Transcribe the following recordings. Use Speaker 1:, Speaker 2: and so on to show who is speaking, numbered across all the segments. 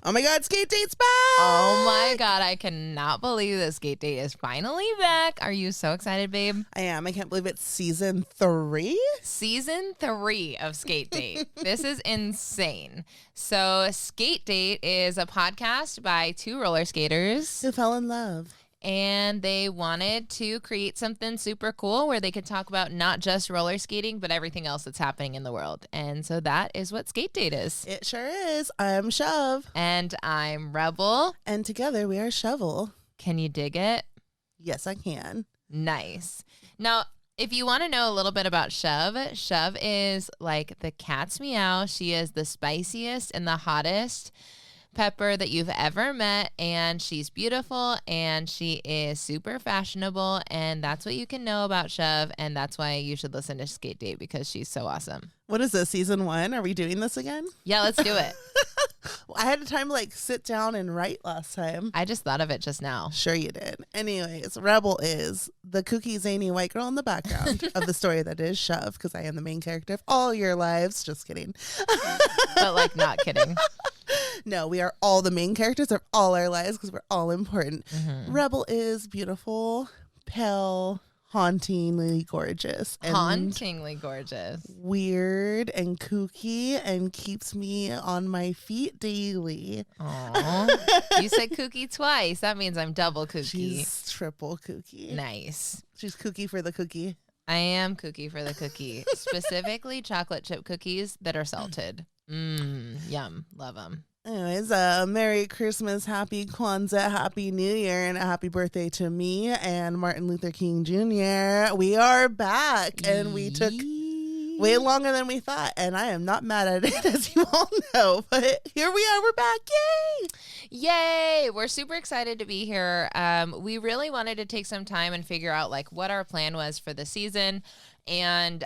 Speaker 1: Oh my God, Skate Date's back!
Speaker 2: Oh my God, I cannot believe this Skate Date is finally back. Are you so excited, babe?
Speaker 1: I am. I can't believe it's season 3.
Speaker 2: Season 3 of Skate Date. This is insane. So Skate Date is a podcast by 2 roller skaters
Speaker 1: Who fell in love.
Speaker 2: and they wanted to create something super cool where they could talk about not just roller skating, but everything else that's happening in the world. And so that is what Skate Date is.
Speaker 1: It sure is. I'm Shove.
Speaker 2: And I'm Rebel.
Speaker 1: And together we are Shovel.
Speaker 2: Can you dig it?
Speaker 1: Yes, I can.
Speaker 2: Nice. Now, if you want to know a little bit about Shove, Shove is like the cat's meow. She is the spiciest and the hottest pepper that you've ever met, and she's beautiful and she is super fashionable, and that's what you can know about Shove, and that's why you should listen to Skate Date because she's so awesome.
Speaker 1: What is this, season 1? Are we doing this again?
Speaker 2: Yeah, let's do it.
Speaker 1: I had time to sit down and write last time.
Speaker 2: I just thought of it just now.
Speaker 1: Sure you did. Anyways, Rebel is the kooky, zany white girl in the background of the story that is Shove, because I am the main character of all your lives. Just kidding.
Speaker 2: But not kidding.
Speaker 1: No, we are all the main characters of all our lives because we're all important.
Speaker 2: Mm-hmm.
Speaker 1: Rebel is beautiful, pale, hauntingly gorgeous. And
Speaker 2: Hauntingly gorgeous.
Speaker 1: weird and kooky and keeps me on my feet daily.
Speaker 2: Aww. You said kooky twice. That means I'm double kooky.
Speaker 1: She's triple kooky.
Speaker 2: Nice.
Speaker 1: She's kooky for the cookie.
Speaker 2: I am kooky for the cookie. Specifically chocolate chip cookies that are salted. Yum. Love them.
Speaker 1: Anyways, Merry Christmas, Happy Kwanzaa, Happy New Year, and a happy birthday to me and Martin Luther King Jr. We are back, and we took way longer than we thought, and I am not mad at it, as you all know, but here we are, we're back, yay!
Speaker 2: Yay! We're super excited to be here. We really wanted to take some time and figure out what our plan was for the season, and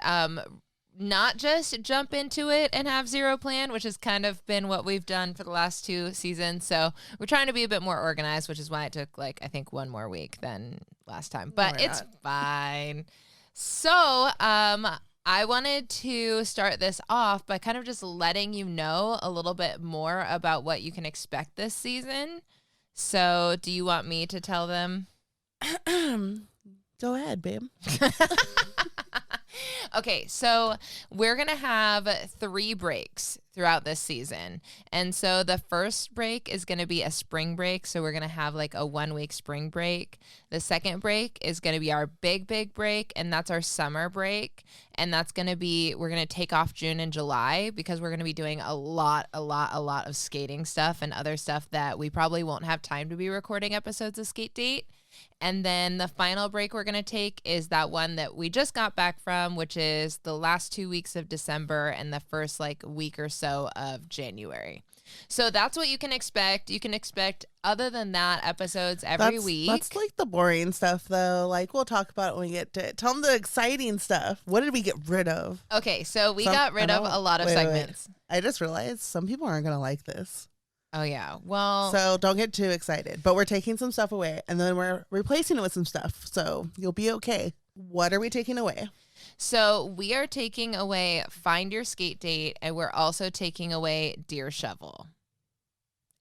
Speaker 2: not just jump into it and have zero plan, which has kind of been what we've done for the last 2 seasons. So we're trying to be a bit more organized, which is why it took I think 1 more week than last time, but it's fine. So, I wanted to start this off by kind of just letting you know a little bit more about what you can expect this season. So do you want me to tell them?
Speaker 1: Go ahead, babe.
Speaker 2: Okay, so we're going to have 3 breaks throughout this season. And so the first break is going to be a spring break. So we're going to have a 1-week spring break. The second break is going to be our big break, and that's our summer break. And that's going to be, we're going to take off June and July because we're going to be doing a lot of skating stuff and other stuff that we probably won't have time to be recording episodes of Skate Date. And then the final break we're going to take is that one that we just got back from, which is the last 2 weeks of December and the first week or so of January. So that's what you can expect. You can expect, other than that, episodes every week.
Speaker 1: That's the boring stuff, though. We'll talk about it when we get to it. Tell them the exciting stuff. What did we get rid of?
Speaker 2: Okay, so we got rid of a lot of segments.
Speaker 1: Wait. I just realized some people aren't going to like this.
Speaker 2: Oh, yeah. Well,
Speaker 1: so don't get too excited. But we're taking some stuff away, and then we're replacing it with some stuff. So you'll be okay. What are we taking away?
Speaker 2: So we are taking away Find Your Skate Date, and we're also taking away Dear Shovel.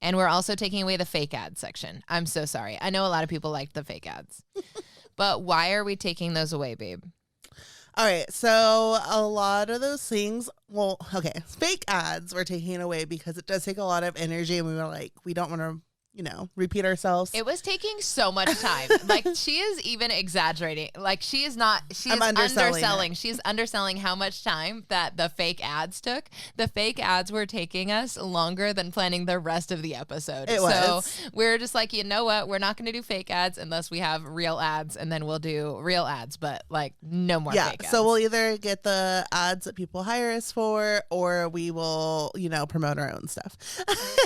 Speaker 2: And we're also taking away the fake ad section. I'm so sorry. I know a lot of people liked the fake ads. But why are we taking those away, babe?
Speaker 1: All right, so a lot of those things, fake ads we're taking away because it does take a lot of energy, and we were we don't want to, repeat ourselves.
Speaker 2: It was taking so much time. She is even exaggerating. She is underselling. She's underselling how much time that the fake ads took. The fake ads were taking us longer than planning the rest of the episode.
Speaker 1: It was.
Speaker 2: So we're just you know what? We're not going to do fake ads unless we have real ads, and then we'll do real ads, but no more fake ads.
Speaker 1: So we'll either get the ads that people hire us for, or we will, promote our own stuff.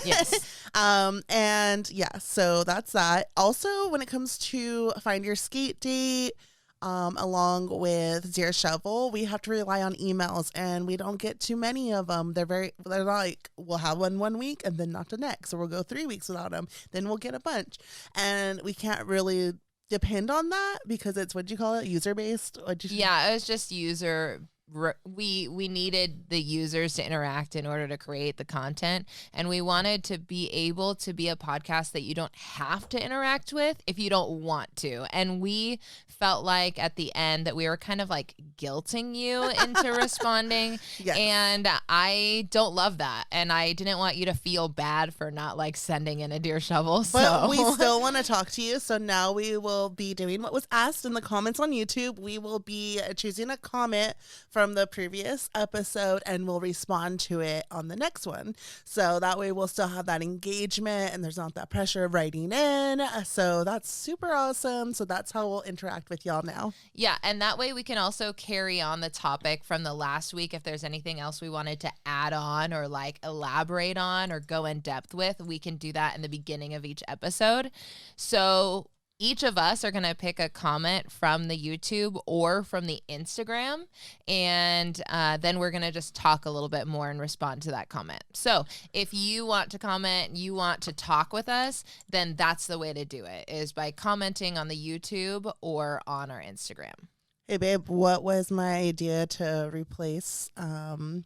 Speaker 2: Yes.
Speaker 1: And yeah, so that's that. Also, when it comes to Find Your Skate Date, along with Dear Shovel, we have to rely on emails, and we don't get too many of them. They're not we'll have one week and then not the next. So we'll go 3 weeks without them. Then we'll get a bunch, and we can't really depend on that because it's, what'd you call it? User based?
Speaker 2: Yeah, it was just user we needed the users to interact in order to create the content, and we wanted to be able to be a podcast that you don't have to interact with if you don't want to. And we felt like at the end that we were kind of like guilting you into responding.
Speaker 1: Yes.
Speaker 2: And I don't love that, and I didn't want you to feel bad for not like sending in a Dear Shovel.
Speaker 1: But we still want to talk to you, so now we will be doing what was asked in the comments on YouTube. We will be choosing a comment from the previous episode, and we'll respond to it on the next one. So that way we'll still have that engagement, and there's not that pressure of writing in. So that's super awesome. So that's how we'll interact with y'all now.
Speaker 2: Yeah, and that way we can also carry on the topic from the last week. If there's anything else we wanted to add on or like elaborate on or go in depth with, we can do that in the beginning of each episode. So each of us are going to pick a comment from the YouTube or from the Instagram, and then we're going to just talk a little bit more and respond to that comment. So if you want to comment, you want to talk with us, then that's the way to do it, is by commenting on the YouTube or on our Instagram.
Speaker 1: Hey, babe, what was my idea to replace Find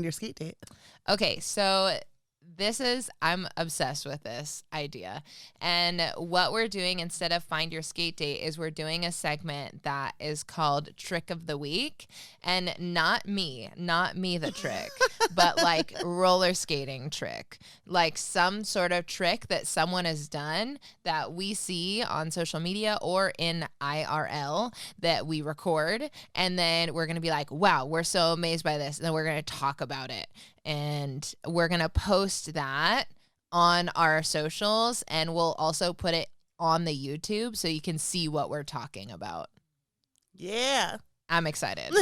Speaker 1: Your Skate Date?
Speaker 2: Okay, so I'm obsessed with this idea. And what we're doing instead of Find Your Skate Date is we're doing a segment that is called Trick of the Week. And not me the trick, but like roller skating trick. Like some sort of trick that someone has done that we see on social media or in IRL that we record. And then we're going to be like, wow, we're so amazed by this. And then we're going to talk about it. And we're going to post that on our socials, and we'll also put it on the YouTube so you can see what we're talking about.
Speaker 1: Yeah.
Speaker 2: I'm excited.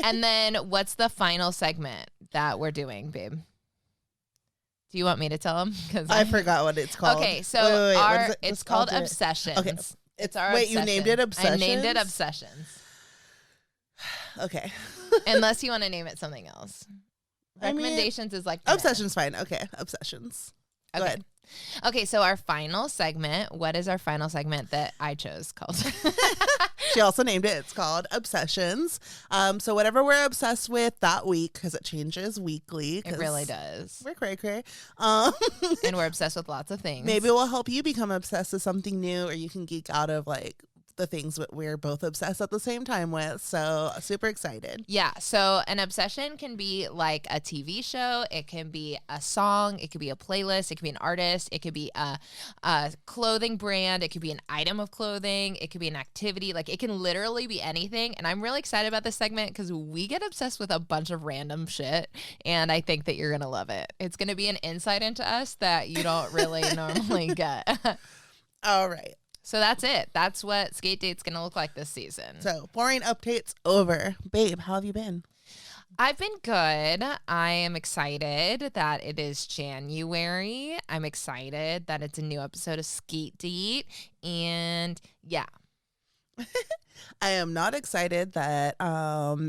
Speaker 2: And then what's the final segment that we're doing, babe? Do you want me to tell them? Because
Speaker 1: I forgot what it's called.
Speaker 2: Okay, so
Speaker 1: wait,
Speaker 2: it's called Obsessions.
Speaker 1: Okay.
Speaker 2: It's our
Speaker 1: Wait,
Speaker 2: obsession.
Speaker 1: you named it Obsessions?
Speaker 2: I named it Obsessions.
Speaker 1: Okay.
Speaker 2: Unless you want to name it something else. Recommendations is like
Speaker 1: Obsessions fine. Okay, Obsessions. Go ahead.
Speaker 2: Okay, so our final segment, what is our final segment that I chose called?
Speaker 1: She also named it. It's called Obsessions. So whatever we're obsessed with that week, because it changes weekly.
Speaker 2: It really does.
Speaker 1: We're cray-cray.
Speaker 2: And we're obsessed with lots of things.
Speaker 1: Maybe we'll help you become obsessed with something new, or you can geek out of like the things that we're both obsessed at the same time with. So super excited.
Speaker 2: Yeah. So an obsession can be like a TV show. It can be a song. It could be a playlist. It could be an artist. It could be a clothing brand. It could be an item of clothing. It could be an activity. Like it can literally be anything. And I'm really excited about this segment because we get obsessed with a bunch of random shit. And I think that you're going to love it. It's going to be an insight into us that you don't really normally get.
Speaker 1: All right.
Speaker 2: So that's it. That's what Skate Date's going to look like this season.
Speaker 1: So boring updates over. Babe, how have you been?
Speaker 2: I've been good. I am excited that it is January. I'm excited that it's a new episode of Skate Date. And yeah.
Speaker 1: I am not excited that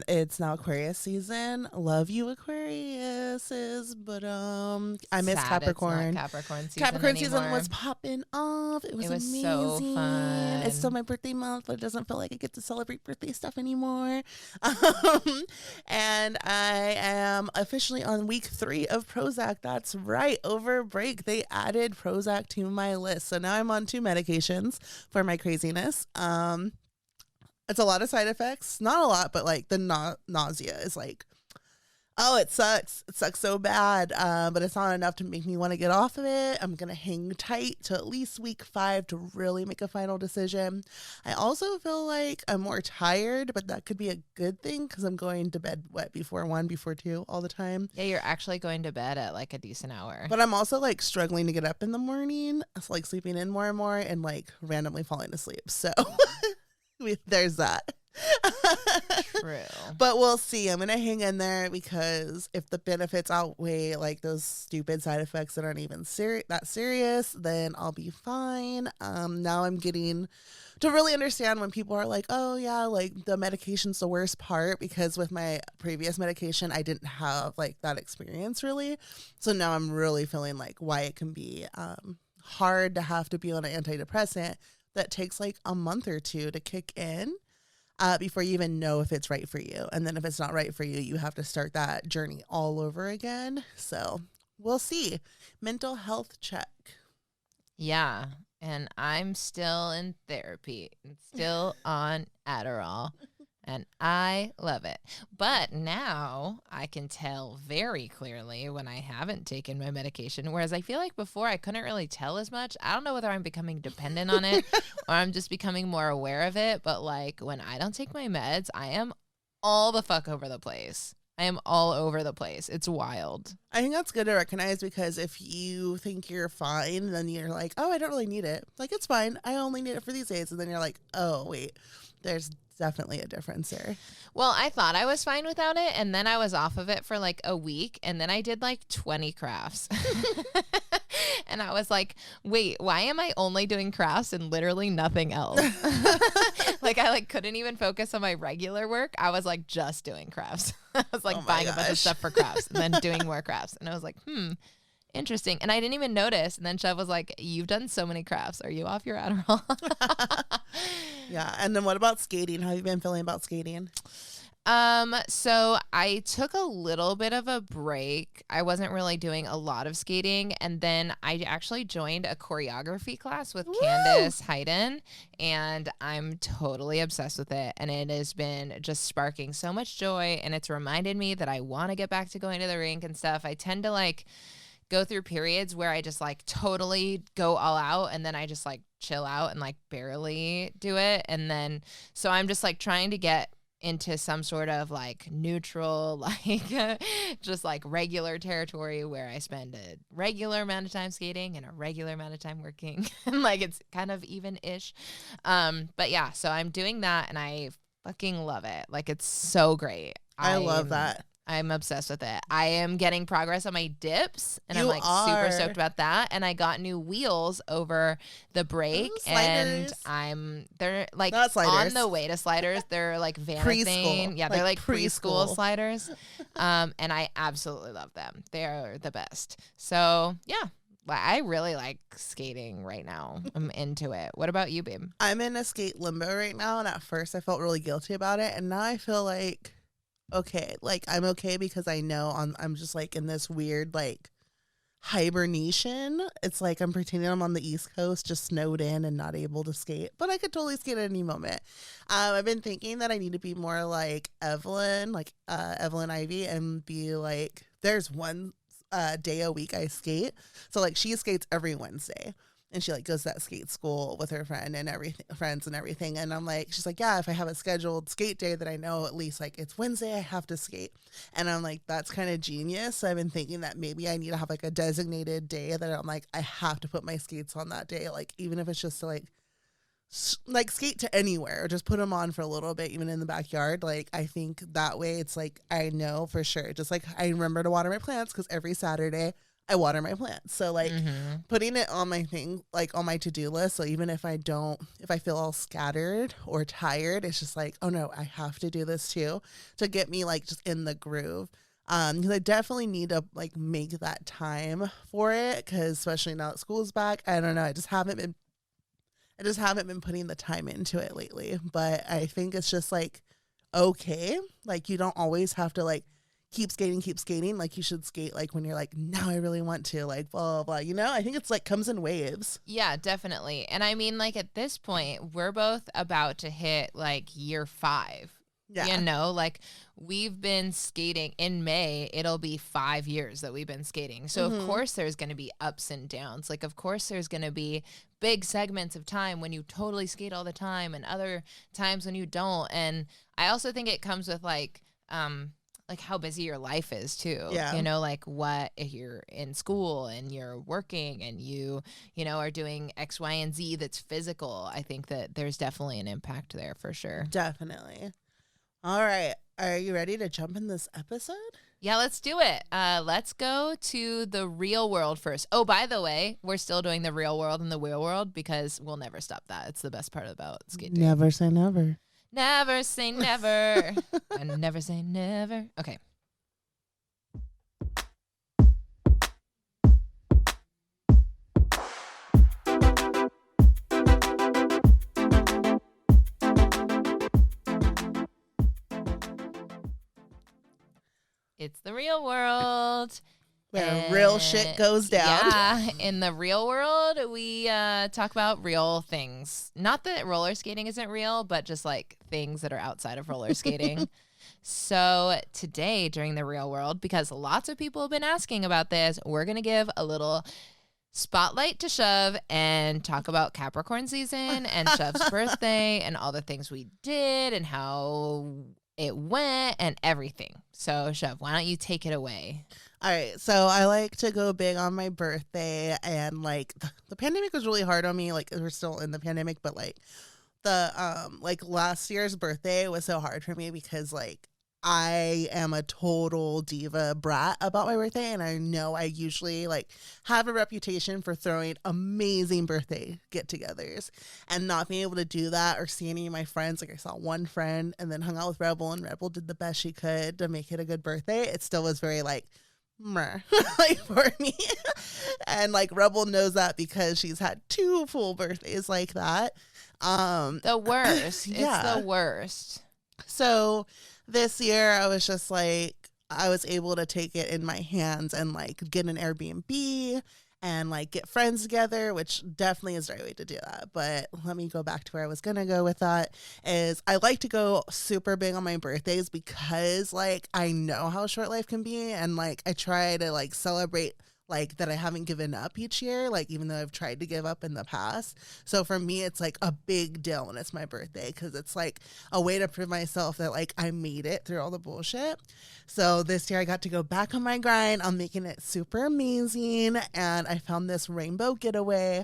Speaker 1: it's now Aquarius season. Love you, Aquariuses, but I miss Capricorn.
Speaker 2: It's not Capricorn season.
Speaker 1: Capricorn
Speaker 2: anymore.
Speaker 1: season was popping off. It was amazing.
Speaker 2: So fun.
Speaker 1: It's still my birthday month, but it doesn't feel like I get to celebrate birthday stuff anymore. And I am officially on week 3 of Prozac. That's right. Over break, they added Prozac to my list, so now I'm on 2 medications for my craziness. It's a lot of side effects. Not a lot, but like the nausea is like, oh, it sucks. It sucks so bad. But it's not enough to make me want to get off of it. I'm going to hang tight to at least week 5 to really make a final decision. I also feel like I'm more tired, but that could be a good thing because I'm going to bed, before 1, before 2 all the time.
Speaker 2: Yeah, you're actually going to bed at like a decent hour.
Speaker 1: But I'm also like struggling to get up in the morning. It's like sleeping in more and more and like randomly falling asleep. So there's that.
Speaker 2: True.
Speaker 1: But we'll see. I'm gonna hang in there because if the benefits outweigh like those stupid side effects that aren't even that serious, then I'll be fine. Now I'm getting to really understand when people are like, oh yeah, like the medication's the worst part, because with my previous medication I didn't have like that experience really. So now I'm really feeling like why it can be hard to have to be on an antidepressant that takes like a month or 2 to kick in. before you even know if it's right for you. And then if it's not right for you, you have to start that journey all over again. So we'll see. Mental health check.
Speaker 2: Yeah. And I'm still in therapy and still on Adderall. And I love it. But now I can tell very clearly when I haven't taken my medication. Whereas I feel like before I couldn't really tell as much. I don't know whether I'm becoming dependent on it or I'm just becoming more aware of it. But like when I don't take my meds, I am all the fuck over the place. I am all over the place. It's wild.
Speaker 1: I think that's good to recognize, because if you think you're fine, then you're like, oh, I don't really need it. Like, it's fine. I only need it for these days. And then you're like, oh, wait, there's definitely a difference there.
Speaker 2: Well, I thought I was fine without it, and then I was off of it for like a week, and then I did like 20 crafts. And I was like, wait, why am I only doing crafts and literally nothing else? Like I like couldn't even focus on my regular work. I was like just doing crafts. I was like buying a bunch of stuff for crafts and then doing more crafts. And I was like, interesting. And I didn't even notice. And then Chev was like, you've done so many crafts. Are you off your Adderall?
Speaker 1: Yeah. And then what about skating? How have you been feeling about skating?
Speaker 2: So I took a little bit of a break. I wasn't really doing a lot of skating. And then I actually joined a choreography class with Candace Hayden, and I'm totally obsessed with it. And it has been just sparking so much joy. And it's reminded me that I want to get back to going to the rink and stuff. I tend to like go through periods where I just like totally go all out, and then I just like chill out and like barely do it. And then, so I'm just like trying to get into some sort of like neutral, like just like regular territory where I spend a regular amount of time skating and a regular amount of time working. And like it's kind of even-ish. But yeah, so I'm doing that and I fucking love it. Like it's so great.
Speaker 1: I love that.
Speaker 2: I'm obsessed with it. I am getting progress on my dips, and I'm like
Speaker 1: are.
Speaker 2: super stoked about that. And I got new wheels over the break,
Speaker 1: Ooh,
Speaker 2: and
Speaker 1: sliders.
Speaker 2: they're like
Speaker 1: Not sliders.
Speaker 2: on the way to sliders. They're like vanishing.
Speaker 1: Preschool.
Speaker 2: Yeah, they're like preschool
Speaker 1: preschool
Speaker 2: sliders. And I absolutely love them. They're the best. So yeah, I really like skating right now. I'm into it. What about you, babe?
Speaker 1: I'm in a skate limbo right now, and at first I felt really guilty about it, and now I feel like okay, like I'm okay because I know I'm just like in this weird like hibernation. It's like I'm pretending I'm on the East Coast, just snowed in and not able to skate, but I could totally skate at any moment. I've been thinking that I need to be more like Evelyn Ivy, and be like, there's one day a week I skate. So like she skates every Wednesday. And she like goes to that skate school with her friends and everything. And I'm like, she's like, yeah, if I have a scheduled skate day that I know at least like it's Wednesday, I have to skate. And I'm like, that's kind of genius. So I've been thinking that maybe I need to have like a designated day that I'm like, I have to put my skates on that day. Like, even if it's just to like skate to anywhere or just put them on for a little bit, even in the backyard. Like, I think that way it's like, I know for sure. Just like I remember to water my plants, because every Saturday I water my plants. So like putting it on my thing, like on my to-do list. So even if I feel all scattered or tired, it's just like, oh no, I have to do this too, to get me like just in the groove. Because I definitely need to like make that time for it, because especially now that school's back, I don't know, I just haven't been putting the time into it lately. But I think it's just like, okay, like you don't always have to like keep skating. Like you should skate like when you're like, now I really want to, like blah, blah, blah. You know, I think it's like comes in waves.
Speaker 2: Yeah, definitely. And I mean, like at this point, we're both about to hit like year 5.
Speaker 1: Yeah.
Speaker 2: You know, like we've been skating in May. It'll be 5 years that we've been skating. So of course there's going to be ups and downs. Like, of course there's going to be big segments of time when you totally skate all the time and other times when you don't. And I also think it comes with like how busy your life is too.
Speaker 1: Yeah.
Speaker 2: You know, like what if you're in school and you're working and you know, are doing X, Y, and Z that's physical. I think that there's definitely an impact there for sure.
Speaker 1: Definitely. All right. Are you ready to jump in this episode?
Speaker 2: Yeah, let's do it. Let's go to the real world first. Oh, by the way, we're still doing the real world and the wheel world because we'll never stop that. It's the best part about skating.
Speaker 1: Never say never.
Speaker 2: Never say never. And never say never. Okay. It's the real world.
Speaker 1: Where real shit goes down.
Speaker 2: Yeah, in the real world, we talk about real things. Not that roller skating isn't real, but just like things that are outside of roller skating. So today, during the real world, because lots of people have been asking about this, we're going to give a little spotlight to Shove and talk about Capricorn season and Shove's birthday and all the things we did and how it went and everything. So, Shove, why don't you take it away?
Speaker 1: All right, so I like to go big on my birthday, and like the pandemic was really hard on me. Like we're still in the pandemic, but like the like last year's birthday was so hard for me because like I am a total diva brat about my birthday, and I know I usually like have a reputation for throwing amazing birthday get-togethers, and not being able to do that or see any of my friends. Like I saw one friend and then hung out with Rebel, and Rebel did the best she could to make it a good birthday. It still was very like like for me. And like Rebel knows that because she's had 2 full birthdays like that.
Speaker 2: The worst.
Speaker 1: Yeah.
Speaker 2: It's the worst.
Speaker 1: So this year I was just like, I was able to take it in my hands and like get an Airbnb and like get friends together, which definitely is the right way to do that. But let me go back to where I was going to go with that is I like to go super big on my birthdays because like I know how short life can be. And like I try to like celebrate like that I haven't given up each year, like even though I've tried to give up in the past. So for me, it's like a big deal when it's my birthday because it's like a way to prove myself that like I made it through all the bullshit. So this year I got to go back on my grind on making it super amazing, and I found this rainbow getaway.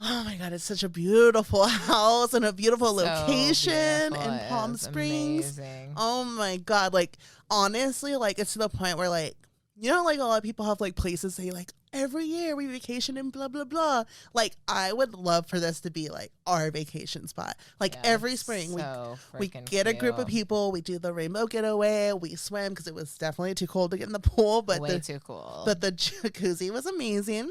Speaker 1: Oh my God, it's such a beautiful house and a beautiful location in Palm Springs.
Speaker 2: Amazing.
Speaker 1: Oh my God, like honestly, like it's to the point where like, you know, like a lot of people have like places they like every year we vacation and blah, blah, blah. Like I would love for this to be like our vacation spot. Like every spring we get a group of people, we do the rainbow getaway, we swim because it was definitely too cold to get in the pool. But
Speaker 2: way too cool.
Speaker 1: But the jacuzzi was amazing.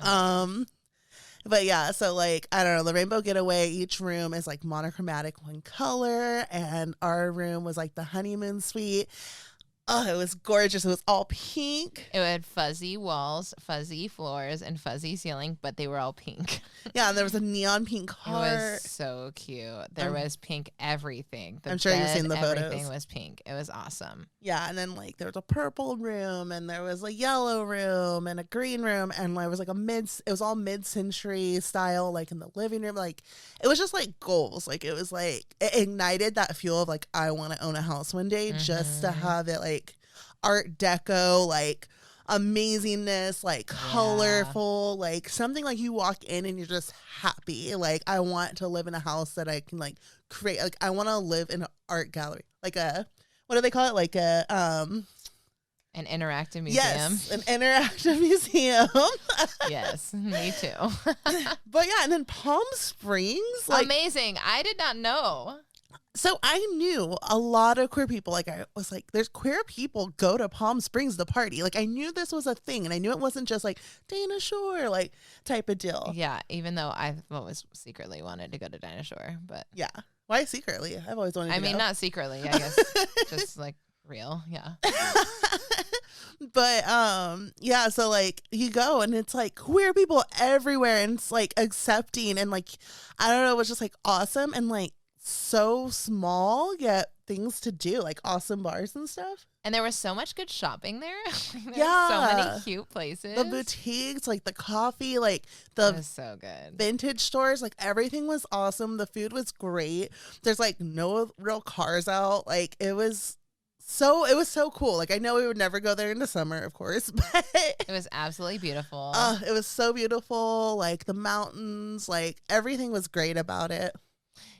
Speaker 1: But yeah, so like, I don't know, the rainbow getaway, each room is like monochromatic one color, and our room was like the honeymoon suite. Oh, it was gorgeous. It was all pink.
Speaker 2: It had fuzzy walls, fuzzy floors, and fuzzy ceiling, but they were all pink.
Speaker 1: Yeah, and there was a neon pink heart.
Speaker 2: It was so cute. There was pink everything.
Speaker 1: I'm sure you've seen the photos.
Speaker 2: Everything was pink. It was awesome.
Speaker 1: Yeah, and then like there was a purple room, and there was a yellow room, and a green room, and it was like it was all mid-century style, like in the living room. Like it was just like goals. Like it was like it ignited that fuel of like I want to own a house one day, just to have it like Art Deco, like amazingness, like colorful, like something like you walk in and you're just happy. Like I want to live in a house that I can like create. Like I want to live in an art gallery, like a, what do they call it? Like a
Speaker 2: an interactive museum.
Speaker 1: Yes, an interactive museum.
Speaker 2: Yes, me too.
Speaker 1: But yeah, and then Palm Springs, like
Speaker 2: amazing. I did not know.
Speaker 1: So I knew a lot of queer people. Like I was like, there's queer people go to Palm Springs to party. Like I knew this was a thing, and I knew it wasn't just like Dana Shore like type of deal.
Speaker 2: Yeah, even though I've always secretly wanted to go to Dana Shore, but
Speaker 1: yeah, why secretly? I've always wanted.
Speaker 2: I
Speaker 1: to
Speaker 2: mean,
Speaker 1: go.
Speaker 2: not secretly, I guess, just like real, yeah.
Speaker 1: But yeah, so like you go and it's like queer people everywhere, and it's like accepting, and like I don't know, it was just like awesome, and like so small yet things to do, like awesome bars and stuff.
Speaker 2: And there was so much good shopping there.
Speaker 1: Yeah,
Speaker 2: so many cute places.
Speaker 1: The boutiques, like the coffee, like
Speaker 2: it was so good.
Speaker 1: Vintage stores, like everything was awesome. The food was great. There's like no real cars out. Like it was so cool. Like I know we would never go there in the summer, of course, but
Speaker 2: it was absolutely beautiful.
Speaker 1: It was so beautiful. Like the mountains, like everything was great about it.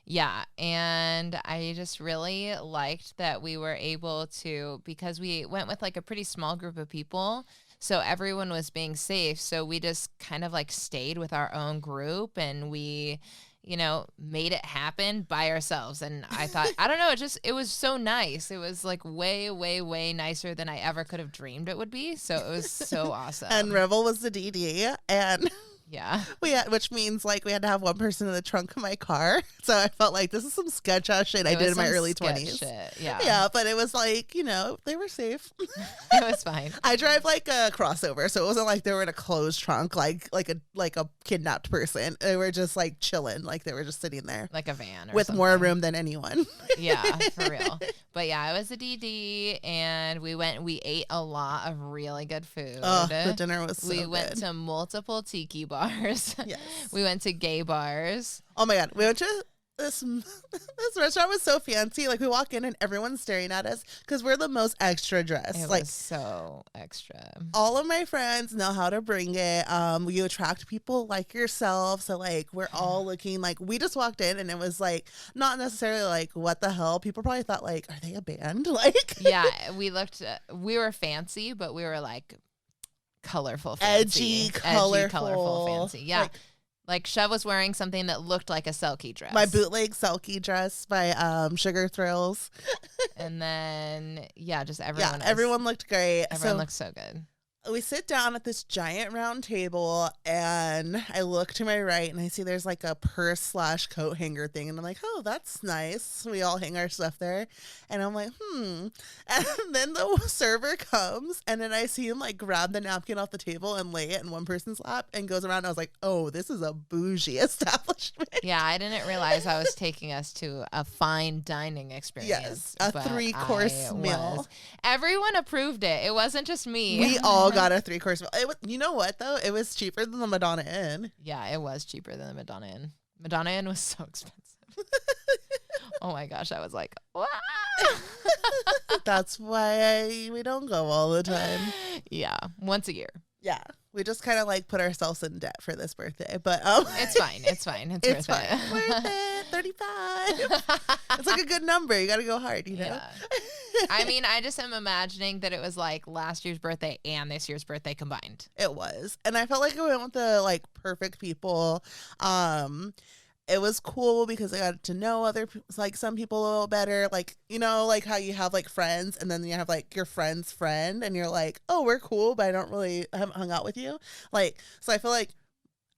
Speaker 2: Yeah, and I just really liked that we were able to, because we went with like a pretty small group of people, so everyone was being safe, so we just kind of like stayed with our own group, and we, you know, made it happen by ourselves. And I thought, I don't know, it was so nice. It was like way, way, way nicer than I ever could have dreamed it would be, so it was so awesome.
Speaker 1: And Rebel was the DD, and
Speaker 2: Yeah.
Speaker 1: Which means like we had to have one person in the trunk of my car. So I felt like this is some sketch ass shit I did in my early 20s.
Speaker 2: Shit. Yeah.
Speaker 1: Yeah, but it was like, they were safe.
Speaker 2: It was fine.
Speaker 1: I drive like a crossover, so it wasn't like they were in a closed trunk like a kidnapped person. They were just like chilling, like they were just sitting there.
Speaker 2: Like a van or
Speaker 1: with
Speaker 2: something.
Speaker 1: more room than anyone.
Speaker 2: Yeah, for real. But yeah, it was a DD, and we ate a lot of really good food.
Speaker 1: Oh, the dinner was so
Speaker 2: We
Speaker 1: good.
Speaker 2: went to multiple tiki bars.
Speaker 1: Yes.
Speaker 2: We went to gay bars.
Speaker 1: Oh my God. We went to this restaurant was so fancy. Like we walk in and everyone's staring at us because we're the most extra dressed.
Speaker 2: It
Speaker 1: like
Speaker 2: was so extra.
Speaker 1: all of my friends know how to bring it. You attract people like yourself. So like we're all looking like we just walked in and it was like not necessarily like what the hell. People probably thought like, are they a band? Like
Speaker 2: yeah, we were fancy, but we were like colorful, fancy.
Speaker 1: edgy, colorful,
Speaker 2: fancy. Yeah. Like Chev was wearing something that looked like a Selkie dress.
Speaker 1: My bootleg Selkie dress by Sugar Thrills.
Speaker 2: And then just everyone.
Speaker 1: Yeah, everyone looked great.
Speaker 2: Everyone looked so good.
Speaker 1: We sit down at this giant round table and I look to my right and I see there's like a purse / coat hanger thing. And I'm like, oh, that's nice. We all hang our stuff there. And I'm like, And then the server comes and then I see him like grab the napkin off the table and lay it in one person's lap and goes around. And I was like, oh, this is a bougie establishment.
Speaker 2: Yeah, I didn't realize I was taking us to a fine dining experience.
Speaker 1: Yes, a 3-course meal.
Speaker 2: Everyone approved it. It wasn't just me.
Speaker 1: We all got a 3-course meal. You know what though? It was cheaper than the Madonna Inn.
Speaker 2: Yeah, it was cheaper than the Madonna Inn. Madonna Inn was so expensive. Oh my gosh, I was like, wow.
Speaker 1: That's why we don't go all the time.
Speaker 2: Yeah, once a year.
Speaker 1: Yeah, we just kind of like put ourselves in debt for this birthday, but
Speaker 2: it's fine. It's fine. It's worth it.
Speaker 1: Worth it. 35. It's like a good number. You got to go hard, you know?
Speaker 2: Yeah. I mean, I just am imagining that it was like last year's birthday and this year's birthday combined.
Speaker 1: It was. And I felt like I went with the like perfect people. It was cool because I got to know like some people a little better. Like, like how you have like friends and then you have like your friend's friend and you're like, oh, we're cool, but I haven't hung out with you. Like, so I feel like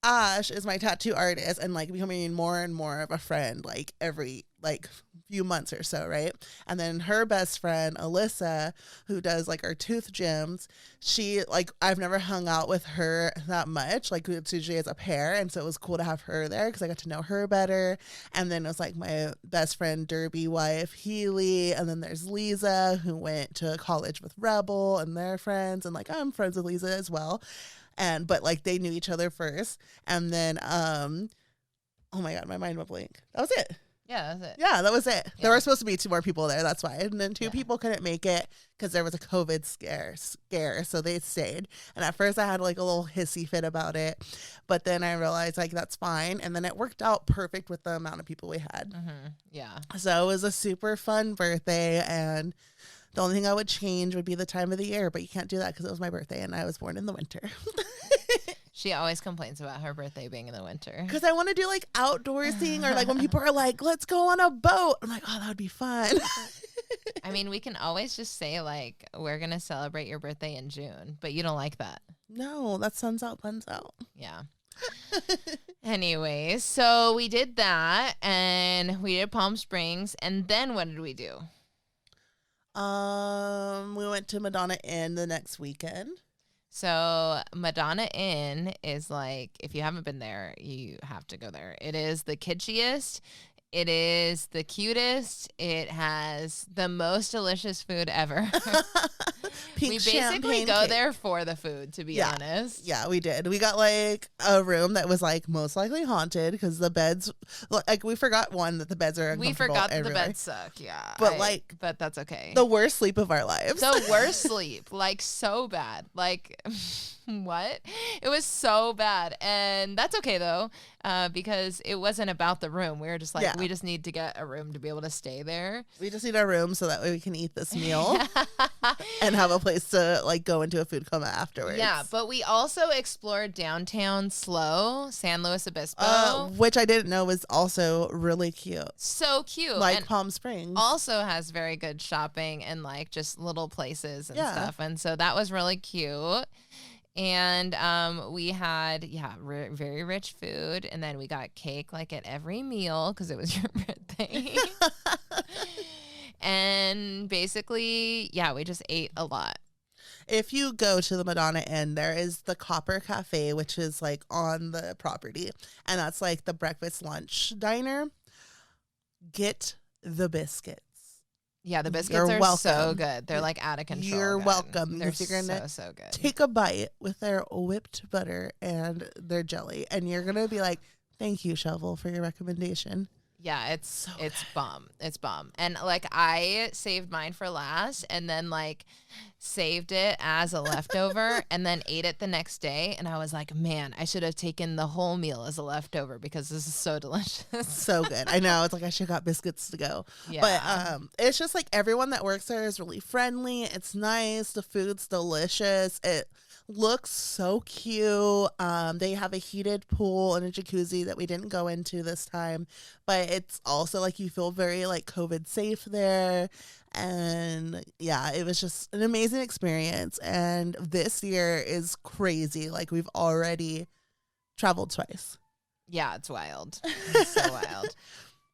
Speaker 1: Ash is my tattoo artist and like becoming more and more of a friend like every like few months or so, right? And then her best friend Alyssa, who does like our tooth gems, she like I've never hung out with her that much, like it's usually as a pair, and so it was cool to have her there because I got to know her better. And then it was like my best friend Derby wife Healy, and then there's Lisa who went to college with Rebel and their friends, and like I'm friends with Lisa as well. But like they knew each other first, and then oh my God, my mind went blank. That was it.
Speaker 2: Yeah, that's it.
Speaker 1: Yeah, that was it.
Speaker 2: Yeah.
Speaker 1: There were supposed to be 2 more people there. That's why. And then 2 people couldn't make it because there was a COVID scare. So they stayed. And at first I had like a little hissy fit about it. But then I realized like that's fine. And then it worked out perfect with the amount of people we had.
Speaker 2: Mm-hmm. Yeah.
Speaker 1: So it was a super fun birthday. And the only thing I would change would be the time of the year. But you can't do that because it was my birthday and I was born in the winter.
Speaker 2: She always complains about her birthday being in the winter.
Speaker 1: Because I want to do like outdoorsing or like when people are like, let's go on a boat. I'm like, oh, that would be fun.
Speaker 2: I mean, we can always just say like, we're going to celebrate your birthday in June, but you don't like that.
Speaker 1: No, that's sun's out, fun's out.
Speaker 2: Yeah. Anyways, so we did that and we did Palm Springs. And then what did we do?
Speaker 1: We went to Madonna Inn the next weekend.
Speaker 2: So Madonna Inn is like, if you haven't been there, you have to go there. It is the kitschiest. It is the cutest. It has the most delicious food ever. We basically go there for the food, to be honest.
Speaker 1: Yeah, we did. We got like a room that was like most likely haunted because the beds, like we forgot that the beds are uncomfortable.
Speaker 2: We forgot that
Speaker 1: everywhere.
Speaker 2: the beds suck, yeah.
Speaker 1: But
Speaker 2: that's okay.
Speaker 1: The worst sleep of our lives.
Speaker 2: The worst sleep, like so bad. Like what? It was so bad. And that's okay though, because it wasn't about the room. We were just like, we just need to get a room to be able to stay there.
Speaker 1: We just need a room so that way we can eat this meal and have a place to like go into a food coma afterwards.
Speaker 2: Yeah, but we also explored downtown San Luis Obispo.
Speaker 1: Which I didn't know was also really cute.
Speaker 2: So cute.
Speaker 1: Like
Speaker 2: and
Speaker 1: Palm Springs.
Speaker 2: Also has very good shopping and like just little places and stuff. And so that was really cute. And we had, very rich food. And then we got cake like at every meal because it was your birthday. And basically, we just ate a lot.
Speaker 1: If you go to the Madonna Inn, there is the Copper Cafe, which is like on the property. And that's like the breakfast lunch diner. Get the biscuits.
Speaker 2: Yeah, the biscuits are so good. They're like out of control.
Speaker 1: You're
Speaker 2: good.
Speaker 1: welcome.
Speaker 2: They're
Speaker 1: you're gonna
Speaker 2: so good.
Speaker 1: Take a bite with their whipped butter and their jelly, and you're gonna be like, "Thank you, Shovel, for your recommendation."
Speaker 2: Yeah, it's bomb. It's bomb. And like I saved mine for last, and then like saved it as a leftover, and then ate it the next day. And I was like, man, I should have taken the whole meal as a leftover because this is so delicious.
Speaker 1: So good. I know. It's like I should have got biscuits to go.
Speaker 2: Yeah.
Speaker 1: But it's just like everyone that works there is really friendly. It's nice. The food's delicious. It looks so cute. They have a heated pool and a jacuzzi that we didn't go into this time, but it's also like you feel very like COVID safe there. And yeah, it was just an amazing experience. And this year is crazy. Like we've already traveled twice.
Speaker 2: Yeah, it's wild. It's so wild.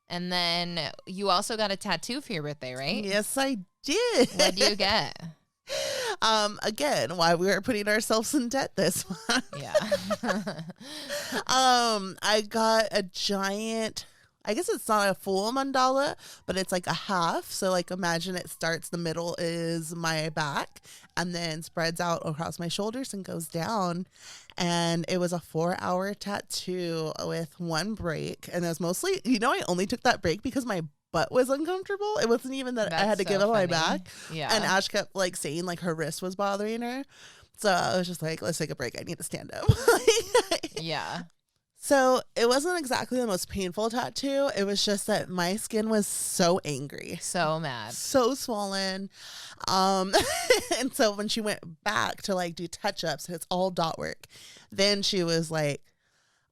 Speaker 2: And then you also got a tattoo for your birthday, right?
Speaker 1: Yes, I did.
Speaker 2: What do you get?
Speaker 1: Again, why we were putting ourselves in debt this month.
Speaker 2: Yeah.
Speaker 1: I got a giant, I guess it's not a full mandala, but it's like a half. So like imagine it starts, the middle is my back and then spreads out across my shoulders and goes down. And it was a 4-hour tattoo with one break. And it was mostly, I only took that break because my butt was uncomfortable. It wasn't even that I had to give up my back.
Speaker 2: Yeah.
Speaker 1: And Ash kept like saying like her wrist was bothering her. So I was just like, let's take a break. I need to stand up.
Speaker 2: Yeah.
Speaker 1: So it wasn't exactly the most painful tattoo. It was just that my skin was so angry.
Speaker 2: So mad.
Speaker 1: So swollen. And so when she went back to like do touch-ups, it's all dot work. Then she was like,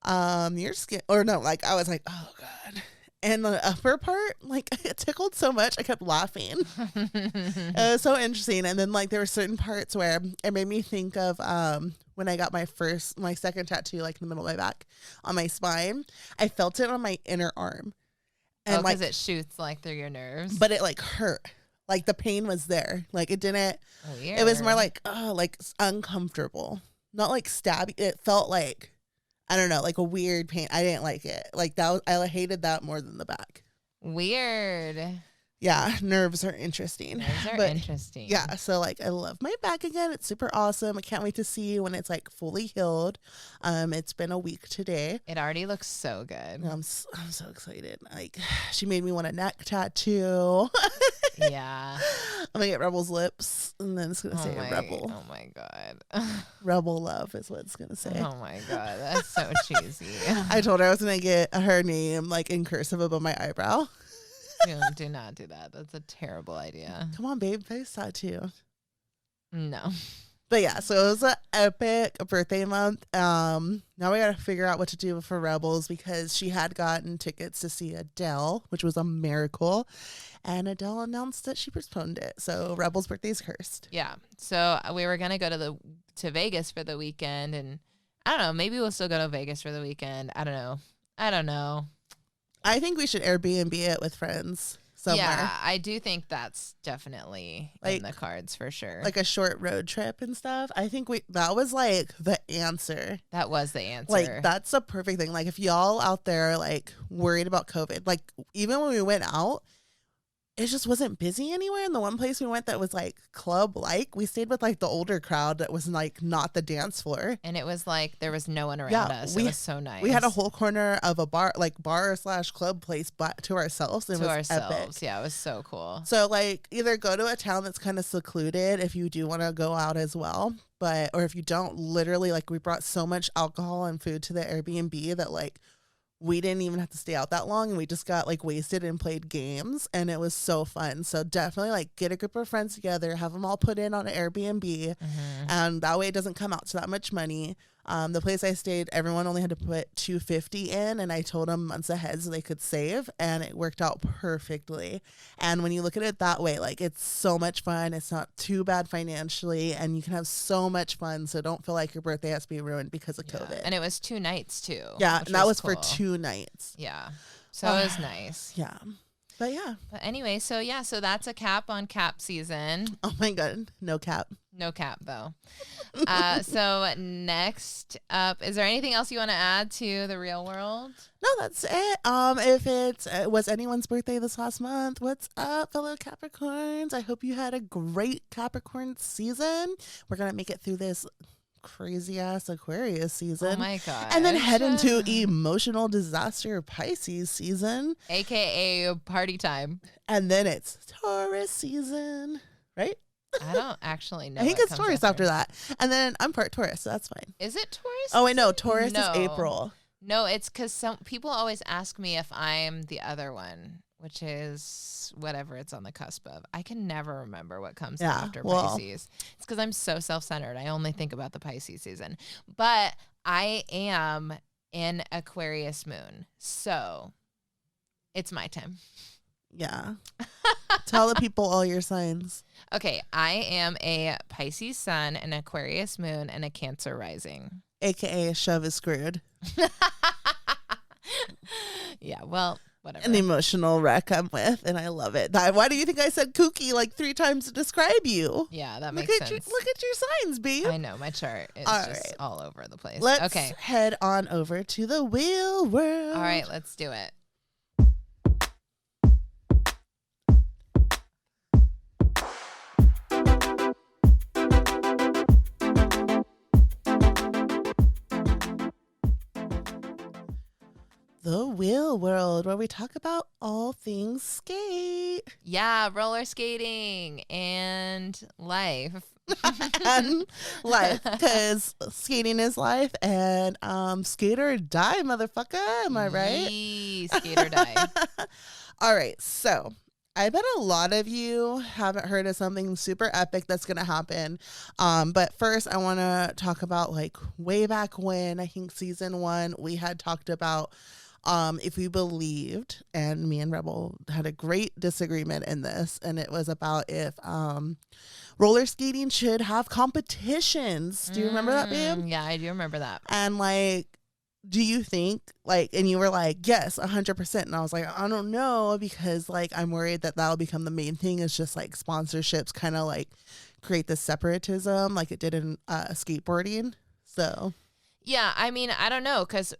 Speaker 1: your skin, or no, like I was like, oh God. And the upper part, like it tickled so much, I kept laughing. It was so interesting. And then like there were certain parts where it made me think of when I got my second tattoo, like in the middle of my back on my spine. I felt it on my inner arm.
Speaker 2: And because it shoots like through your nerves.
Speaker 1: But it like hurt. Like the pain was there. Like it didn't.
Speaker 2: Weird.
Speaker 1: It was more like uncomfortable. Not like stabby. It felt like, I don't know, like a weird pain. I didn't like it. Like I hated that more than the back.
Speaker 2: Weird.
Speaker 1: Yeah, nerves are interesting.
Speaker 2: Interesting.
Speaker 1: Yeah, so like I love my back again. It's super awesome. I can't wait to see when it's like fully healed. It's been a week today.
Speaker 2: It already looks so good.
Speaker 1: I'm so excited. Like she made me want a neck tattoo.
Speaker 2: Yeah.
Speaker 1: I'm gonna get Rebel's lips, and then it's gonna say Rebel.
Speaker 2: Oh my God.
Speaker 1: Rebel love is what it's gonna say.
Speaker 2: Oh my God, that's so cheesy.
Speaker 1: I told her I was gonna get her name like in cursive above my eyebrow.
Speaker 2: Do not do that. That's a terrible idea.
Speaker 1: Come on, babe, face tattoo.
Speaker 2: No.
Speaker 1: But yeah, so it was an epic birthday month. Now we gotta figure out what to do for Rebels because she had gotten tickets to see Adele, which was a miracle. And Adele announced that she postponed it. So Rebels' birthday is cursed.
Speaker 2: Yeah. So we were gonna go to Vegas for the weekend, and I don't know. Maybe we'll still go to Vegas for the weekend. I don't know.
Speaker 1: I think we should Airbnb it with friends somewhere.
Speaker 2: Yeah, I do think that's definitely in the cards for sure.
Speaker 1: Like a short road trip and stuff. I think that was like the answer.
Speaker 2: That was the answer.
Speaker 1: Like that's a perfect thing. Like if y'all out there are like worried about COVID, like even when we went out, it just wasn't busy anywhere. And the one place we went that was like club-like, we stayed with like the older crowd that was like not the dance floor.
Speaker 2: And it was like there was no one around us. It was so nice.
Speaker 1: We had a whole corner of a bar/club place but to ourselves. It was epic.
Speaker 2: Yeah, it was so cool.
Speaker 1: So like either go to a town that's kind of secluded if you do want to go out as well. Or if you don't, literally like we brought so much alcohol and food to the Airbnb that like we didn't even have to stay out that long, and we just got like wasted and played games, and it was so fun. So definitely like get a group of friends together, have them all put in on an Airbnb, and that way it doesn't come out to that much money. The place I stayed, everyone only had to put $250 in, and I told them months ahead so they could save, and it worked out perfectly. And when you look at it that way, like, it's so much fun. It's not too bad financially, and you can have so much fun. So don't feel like your birthday has to be ruined because of COVID.
Speaker 2: And it was 2 nights too.
Speaker 1: Yeah, and that was
Speaker 2: cool.
Speaker 1: for 2 nights.
Speaker 2: Yeah, so it was nice.
Speaker 1: Yeah. But yeah.
Speaker 2: But anyway, so that's a cap on cap season.
Speaker 1: Oh my God. No cap.
Speaker 2: No cap though. So next up, is there anything else you want to add to the real world?
Speaker 1: No, that's it. If it was anyone's birthday this last month, what's up, fellow Capricorns? I hope you had a great Capricorn season. We're going to make it through this crazy ass Aquarius season.
Speaker 2: Oh my God.
Speaker 1: And then head into emotional disaster Pisces season.
Speaker 2: AKA party time.
Speaker 1: And then it's Taurus season, right?
Speaker 2: I don't actually know.
Speaker 1: I think it's Taurus after that. And then I'm part Taurus, so that's fine.
Speaker 2: Is it Taurus?
Speaker 1: Oh, wait, no. Taurus
Speaker 2: No.
Speaker 1: is April.
Speaker 2: No, it's because some people always ask me if I'm the other one, which is whatever it's on the cusp of. I can never remember what comes after Pisces. It's because I'm so self-centered. I only think about the Pisces season. But I am in Aquarius moon, so it's my time.
Speaker 1: Yeah. Tell the people all your signs.
Speaker 2: Okay, I am a Pisces sun, an Aquarius moon, and a Cancer rising.
Speaker 1: AKA shove is screwed.
Speaker 2: Yeah, well, whatever.
Speaker 1: An emotional wreck I'm with, and I love it. Why do you think I said kooky like 3 times to describe you?
Speaker 2: Yeah, that makes sense.
Speaker 1: Look at your signs, babe.
Speaker 2: I know, my chart is just all over the place.
Speaker 1: Let's head on over to the wheel world.
Speaker 2: All right, let's do it.
Speaker 1: The wheel world, where we talk about all things skate.
Speaker 2: Yeah, roller skating and life.
Speaker 1: And life, because skating is life, and skate or die, motherfucker. Am I right?
Speaker 2: Yee, skate or die.
Speaker 1: All right, so I bet a lot of you haven't heard of something super epic that's going to happen. But first, I want to talk about like way back when, I think season 1, we had talked about if we believed, and me and Rebel had a great disagreement in this, and it was about if roller skating should have competitions. Do you remember that, babe?
Speaker 2: Yeah, I do remember that.
Speaker 1: And like, do you think like, and you were like, yes, 100%. And I was like, I don't know, because like, I'm worried that that'll become the main thing, is just like sponsorships kind of like create this separatism like it did in skateboarding. So
Speaker 2: yeah, I mean, I don't know, because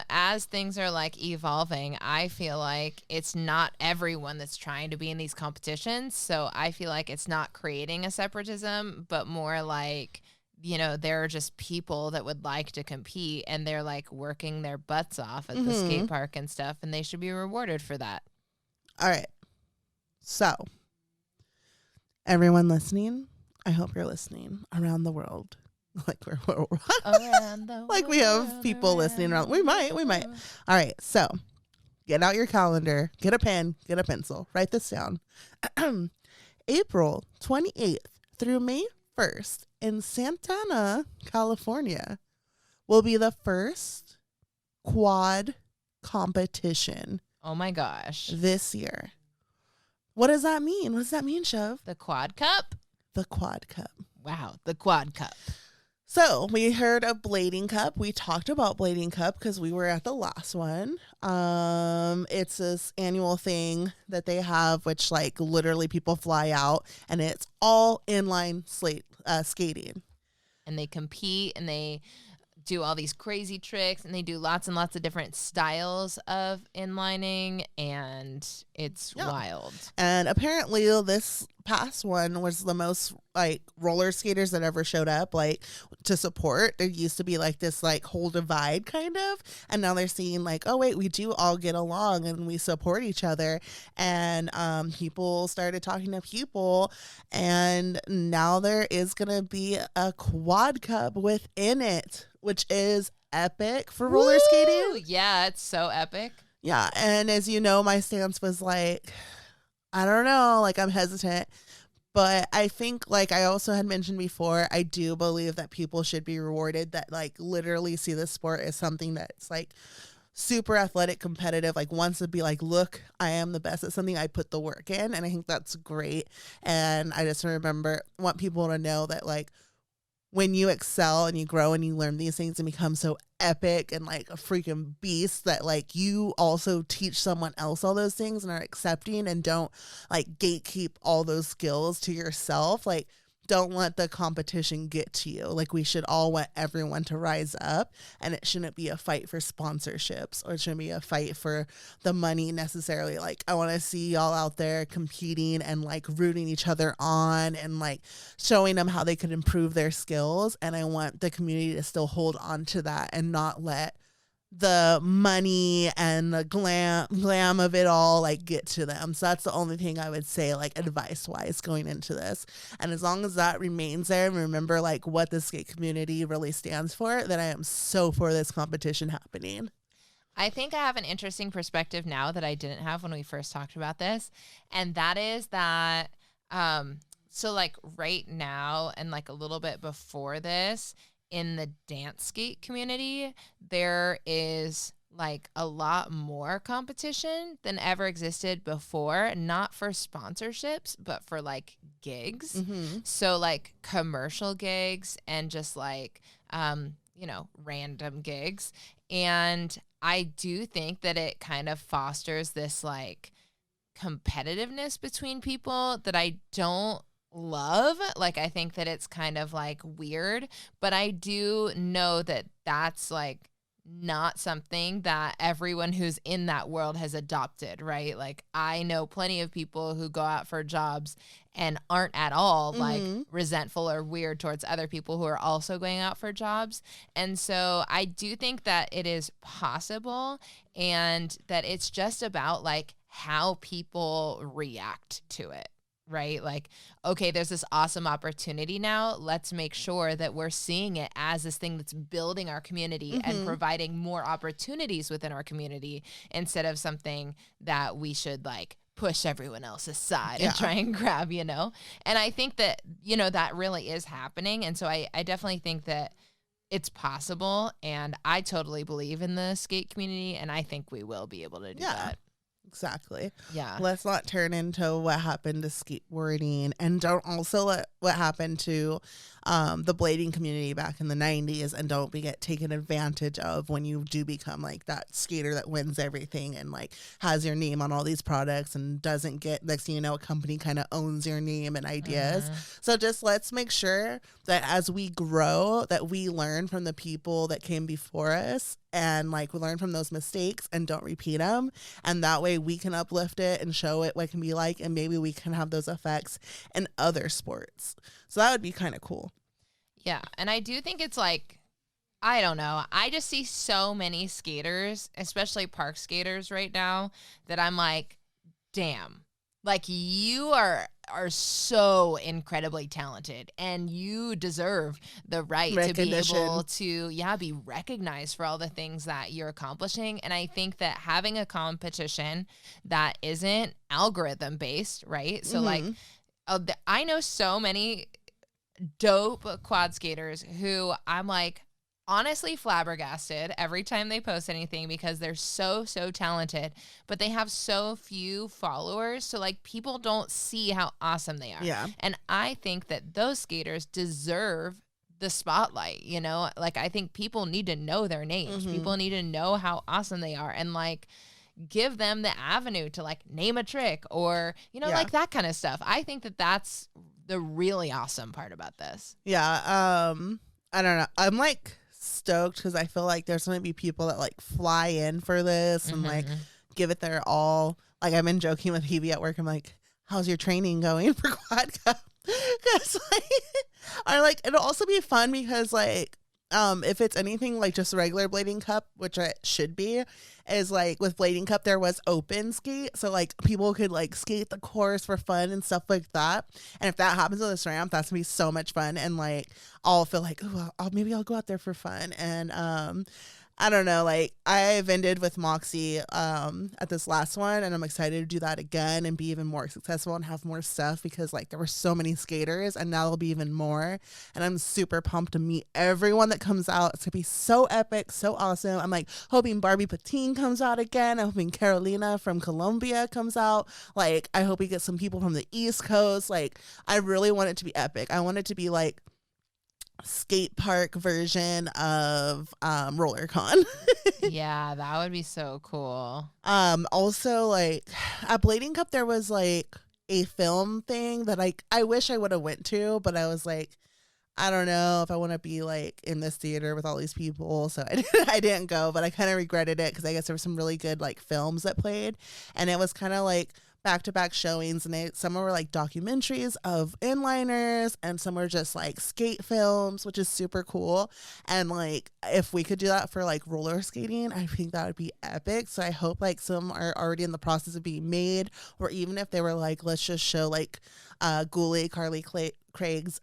Speaker 2: as things are like evolving, I feel like it's not everyone that's trying to be in these competitions. So I feel like it's not creating a separatism, but more like, you know, there are just people that would like to compete, and they're like working their butts off at the skate park and stuff, and they should be rewarded for that.
Speaker 1: All right. So everyone listening, I hope you're listening around the world. Like
Speaker 2: Around the
Speaker 1: like we have people listening around. We might. All right. So get out your calendar, get a pen, get a pencil, write this down. April 28th through May 1st in Santana, California, will be the first quad competition.
Speaker 2: Oh my gosh.
Speaker 1: This year. What does that mean? What does that mean, Shove?
Speaker 2: The Quad Cup?
Speaker 1: The Quad Cup.
Speaker 2: Wow, the Quad Cup.
Speaker 1: So we heard of Blading Cup. We talked about Blading Cup because we were at the last one. It's this annual thing that they have, which like literally people fly out, and it's all inline skating.
Speaker 2: And they compete, and they do all these crazy tricks, and they do lots and lots of different styles of inlining, and it's wild. And apparently this past one was the most like roller skaters that ever showed up like to support. There used to be like this like whole divide kind of, and now they're seeing like, oh wait, we do all get along and we support each other. And people started talking to people, and now there is gonna be a quad cup within it, which is epic for roller skating. Yeah, it's so epic.
Speaker 1: Yeah, and as you know, my stance was like, I don't know, like I'm hesitant, But I think, like I also had mentioned before, I do believe that people should be rewarded that like literally see the sport as something that's like super athletic, competitive, like wants to be like, look, I am the best at something, I put the work in. And I think that's great. And I just want people to know that like when you excel and you grow and you learn these things and become so epic and like a freaking beast, that like you also teach someone else all those things and are accepting and don't like gatekeep all those skills to yourself. Like, don't let the competition get to you. Like, we should all want everyone to rise up, and it shouldn't be a fight for sponsorships, or it shouldn't be a fight for the money necessarily. Like, I want to see y'all out there competing and like rooting each other on and like showing them how they could improve their skills. And I want the community to still hold on to that and not let the money and the glam of it all like get to them. So that's the only thing I would say, like, advice wise going into this. And as long as that remains there, and remember like what the skate community really stands for, then I am so for this competition happening.
Speaker 2: I think I have an interesting perspective now that I didn't have when we first talked about this. And that is that, so like right now and like a little bit before this, in the dance skate community, there is like a lot more competition than ever existed before, not for sponsorships, but for like gigs.
Speaker 1: Mm-hmm.
Speaker 2: So like commercial gigs and just like, random gigs. And I do think that it kind of fosters this like competitiveness between people that I don't love. Like, I think that it's kind of like weird, but I do know that that's like not something that everyone who's in that world has adopted, right? Like, I know plenty of people who go out for jobs and aren't at all like resentful or weird towards other people who are also going out for jobs. And so I do think that it is possible, and that it's just about like how people react to it. Right? Like, okay, there's this awesome opportunity now. Let's make sure that we're seeing it as this thing that's building our community and providing more opportunities within our community, instead of something that we should like push everyone else aside and try and grab, And I think that, that really is happening. And so I definitely think that it's possible, and I totally believe in the skate community, and I think we will be able to do that.
Speaker 1: Exactly.
Speaker 2: Yeah.
Speaker 1: Let's not turn into what happened to skateboarding, and don't also let what happened to the blading community back in the 90s, and don't get taken advantage of when you do become like that skater that wins everything and like has your name on all these products and doesn't get, next thing you know, a company kind of owns your name and ideas. So just let's make sure that as we grow, that we learn from the people that came before us, and like we learn from those mistakes and don't repeat them. And that way we can uplift it and show it what it can be like, and maybe we can have those effects in other sports. So that would be kind of cool.
Speaker 2: Yeah. And I do think it's like, I don't know, I just see so many skaters, especially park skaters right now, that I'm like, damn, like you are so incredibly talented, and you deserve the right to be able to be recognized for all the things that you're accomplishing. And I think that having a competition that isn't algorithm based, right? So like I know so many dope quad skaters who I'm like honestly flabbergasted every time they post anything, because they're so talented, but they have so few followers, so like people don't see how awesome they are.
Speaker 1: Yeah.
Speaker 2: And I think that those skaters deserve the spotlight, like I think people need to know their names. People need to know how awesome they are, and like give them the avenue to like name a trick, or like that kind of stuff. I think that that's the really awesome part about this.
Speaker 1: I don't know, I'm like stoked, because I feel like there's going to be people that like fly in for this and like give it their all. Like, I've been joking with Hebe at work. I'm like, how's your training going for Quad Cup? Because like it'll also be fun, because like if it's anything like just regular blading cup, which it should be, is like with blading cup there was open skate, so like people could like skate the course for fun and stuff like that. And if that happens on this ramp, that's gonna be so much fun, and like I'll feel like, oh, maybe I'll go out there for fun. And I don't know, like I vended with Moxie at this last one, and I'm excited to do that again and be even more successful and have more stuff because like there were so many skaters and now there'll be even more. And I'm super pumped to meet everyone that comes out. It's gonna be so epic, so awesome. I'm like hoping Barbie Patine comes out again. I'm hoping Carolina from Colombia comes out. Like I hope we get some people from the East Coast. Like I really want it to be epic. I want it to be like skate park version of RollerCon.
Speaker 2: Yeah, that would be so cool.
Speaker 1: Also like at Blading Cup there was like a film thing that I wish I would have went to, but I was like, I don't know if I want to be like in this theater with all these people, so I didn't go, but I kind of regretted it because I guess there were some really good like films that played, and it was kind of like back-to-back showings, and some were like documentaries of inliners and some were just like skate films, which is super cool. And like if we could do that for like roller skating, I think that would be epic. So I hope like some are already in the process of being made, or even if they were like, let's just show like Carly Craig's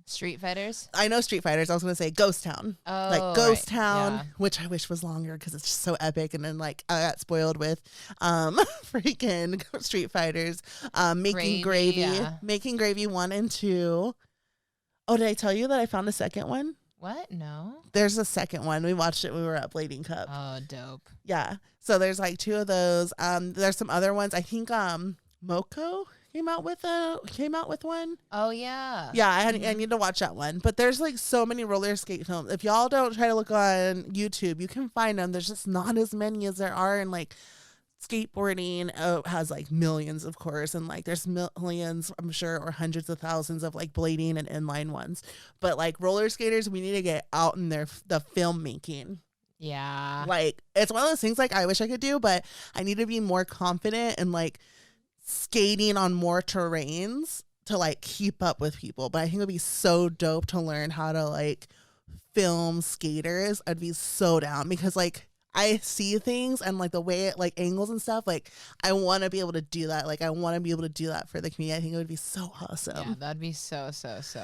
Speaker 2: Street Fighters?
Speaker 1: I know Street Fighters. I was going to say Ghost Town.
Speaker 2: Oh,
Speaker 1: like Ghost
Speaker 2: right.
Speaker 1: Town,
Speaker 2: Yeah.
Speaker 1: which I wish was longer because it's just so epic. And then like I got spoiled with freaking Street Fighters. Making Gravy.
Speaker 2: Yeah.
Speaker 1: Making Gravy 1 and 2. Oh, did I tell you that I found a second one?
Speaker 2: What? No.
Speaker 1: There's a second one. We watched it when we were at Blading Cup.
Speaker 2: Oh, dope.
Speaker 1: Yeah. So there's like 2 of those. There's some other ones. I think Moko came out with one.
Speaker 2: Oh, yeah.
Speaker 1: Yeah, I need to watch that one. But there's like so many roller skate films. If y'all don't try to look on YouTube, you can find them. There's just not as many as there are in like skateboarding. Has like millions, of course, and like there's millions, I'm sure, or hundreds of thousands of like blading and inline ones. But like roller skaters, we need to get out in the filmmaking.
Speaker 2: Yeah.
Speaker 1: Like it's one of those things like I wish I could do, but I need to be more confident and like skating on more terrains to like keep up with people. But I think it would be so dope to learn how to like film skaters. I'd be so down because like I see things and like the way it like angles and stuff, like I want to be able to do that. Like I want to be able to do that for the community. I think it would be so awesome.
Speaker 2: Yeah, that'd be so